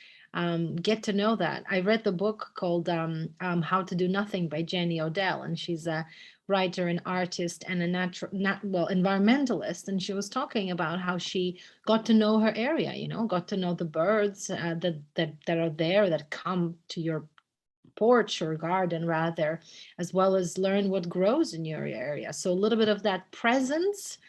get to know that. I read the book called How to Do Nothing by Jenny Odell, and she's a writer and artist and a environmentalist. And she was talking about how she got to know her area, got to know the birds that are there, that come to your porch or garden rather, as well as learn what grows in your area. So a little bit of that presence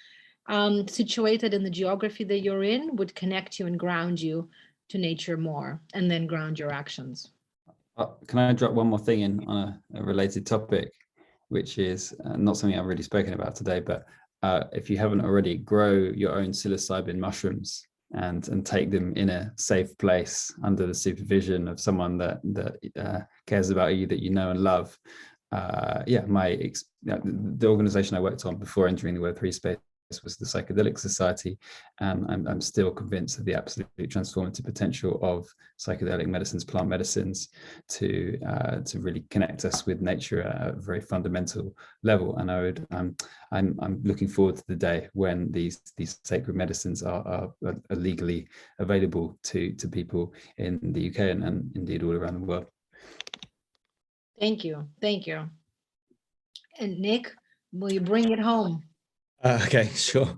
situated in the geography that you're in would connect you and ground you to nature more, and then ground your actions. Can I drop one more thing in on a related topic, which is not something I've really spoken about today, but if you haven't already, grow your own psilocybin mushrooms and take them in a safe place under the supervision of someone that cares about you, that you know and love. The organization I worked on before entering the Web3 space was the Psychedelic Society, and I'm still convinced of the absolutely transformative potential of psychedelic medicines, plant medicines, to really connect us with nature at a very fundamental level. And I'm looking forward to the day when these sacred medicines are legally available to people in the UK and indeed all around the world. Thank you. And Nick, will you bring it home? Okay, sure.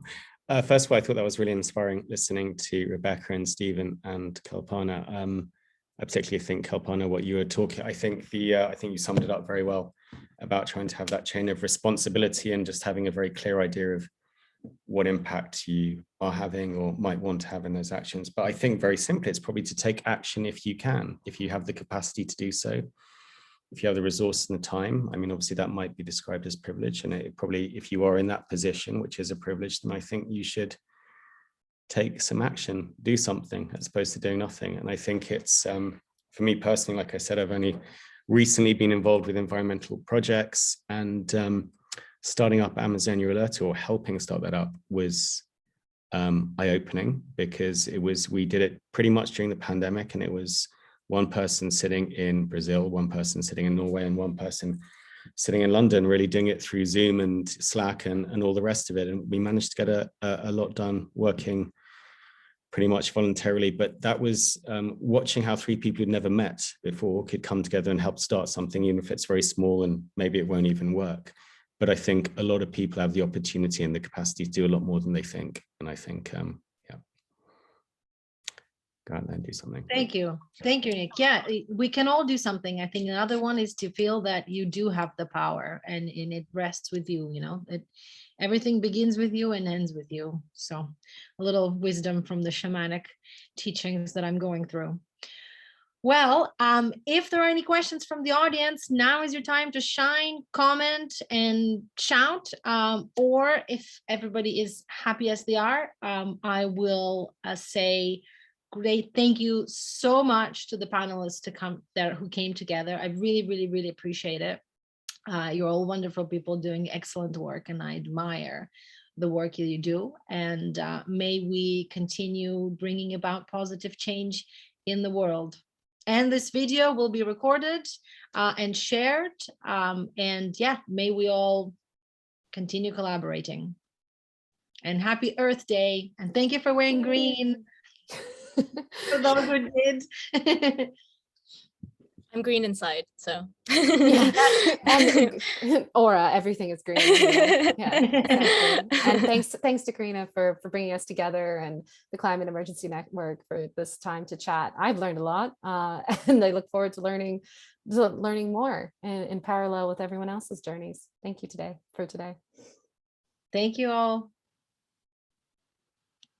First of all, I thought that was really inspiring listening to Rebecca and Stephen and Kalpana. I particularly think, Kalpana, what you were talking, I think you summed it up very well about trying to have that chain of responsibility and just having a very clear idea of what impact you are having or might want to have in those actions. But I think very simply, it's probably to take action if you can, if you have the capacity to do so. If you have the resource and the time. I mean, obviously that might be described as privilege, and it probably, if you are in that position, which is a privilege, then I think you should take some action, do something as opposed to doing nothing. And I think it's, for me personally, like I said, I've only recently been involved with environmental projects, and starting up Amazonia Alerta, or helping start that up, was eye-opening, because we did it pretty much during the pandemic, and it was one person sitting in Brazil, one person sitting in Norway, and one person sitting in London, really doing it through Zoom and Slack and all the rest of it. And we managed to get a lot done working pretty much voluntarily. But that was watching how three people who'd never met before could come together and help start something, even if it's very small and maybe it won't even work. But I think a lot of people have the opportunity and the capacity to do a lot more than they think. And I think, go out there and do something. Thank you, Nick. Yeah, we can all do something. I think another one is to feel that you do have the power, and it rests with you. Everything begins with you and ends with you. So a little wisdom from the shamanic teachings that I'm going through. Well, if there are any questions from the audience, now is your time to shine, comment, and shout. Or if everybody is happy as they are, I will say, great, thank you so much to the panelists who came together. I really, really, really appreciate it. You're all wonderful people doing excellent work, and I admire the work that you do. And may we continue bringing about positive change in the world. And this video will be recorded and shared. And yeah, may we all continue collaborating. And happy Earth Day. And thank you for wearing green. For those who did. I'm green inside, so. Yeah. And aura, everything is green. Yeah, exactly. And thanks to Karina for bringing us together, and the Climate Emergency Network for this time to chat. I've learned a lot, and I look forward to learning more in parallel with everyone else's journeys. Thank you for today. Thank you all.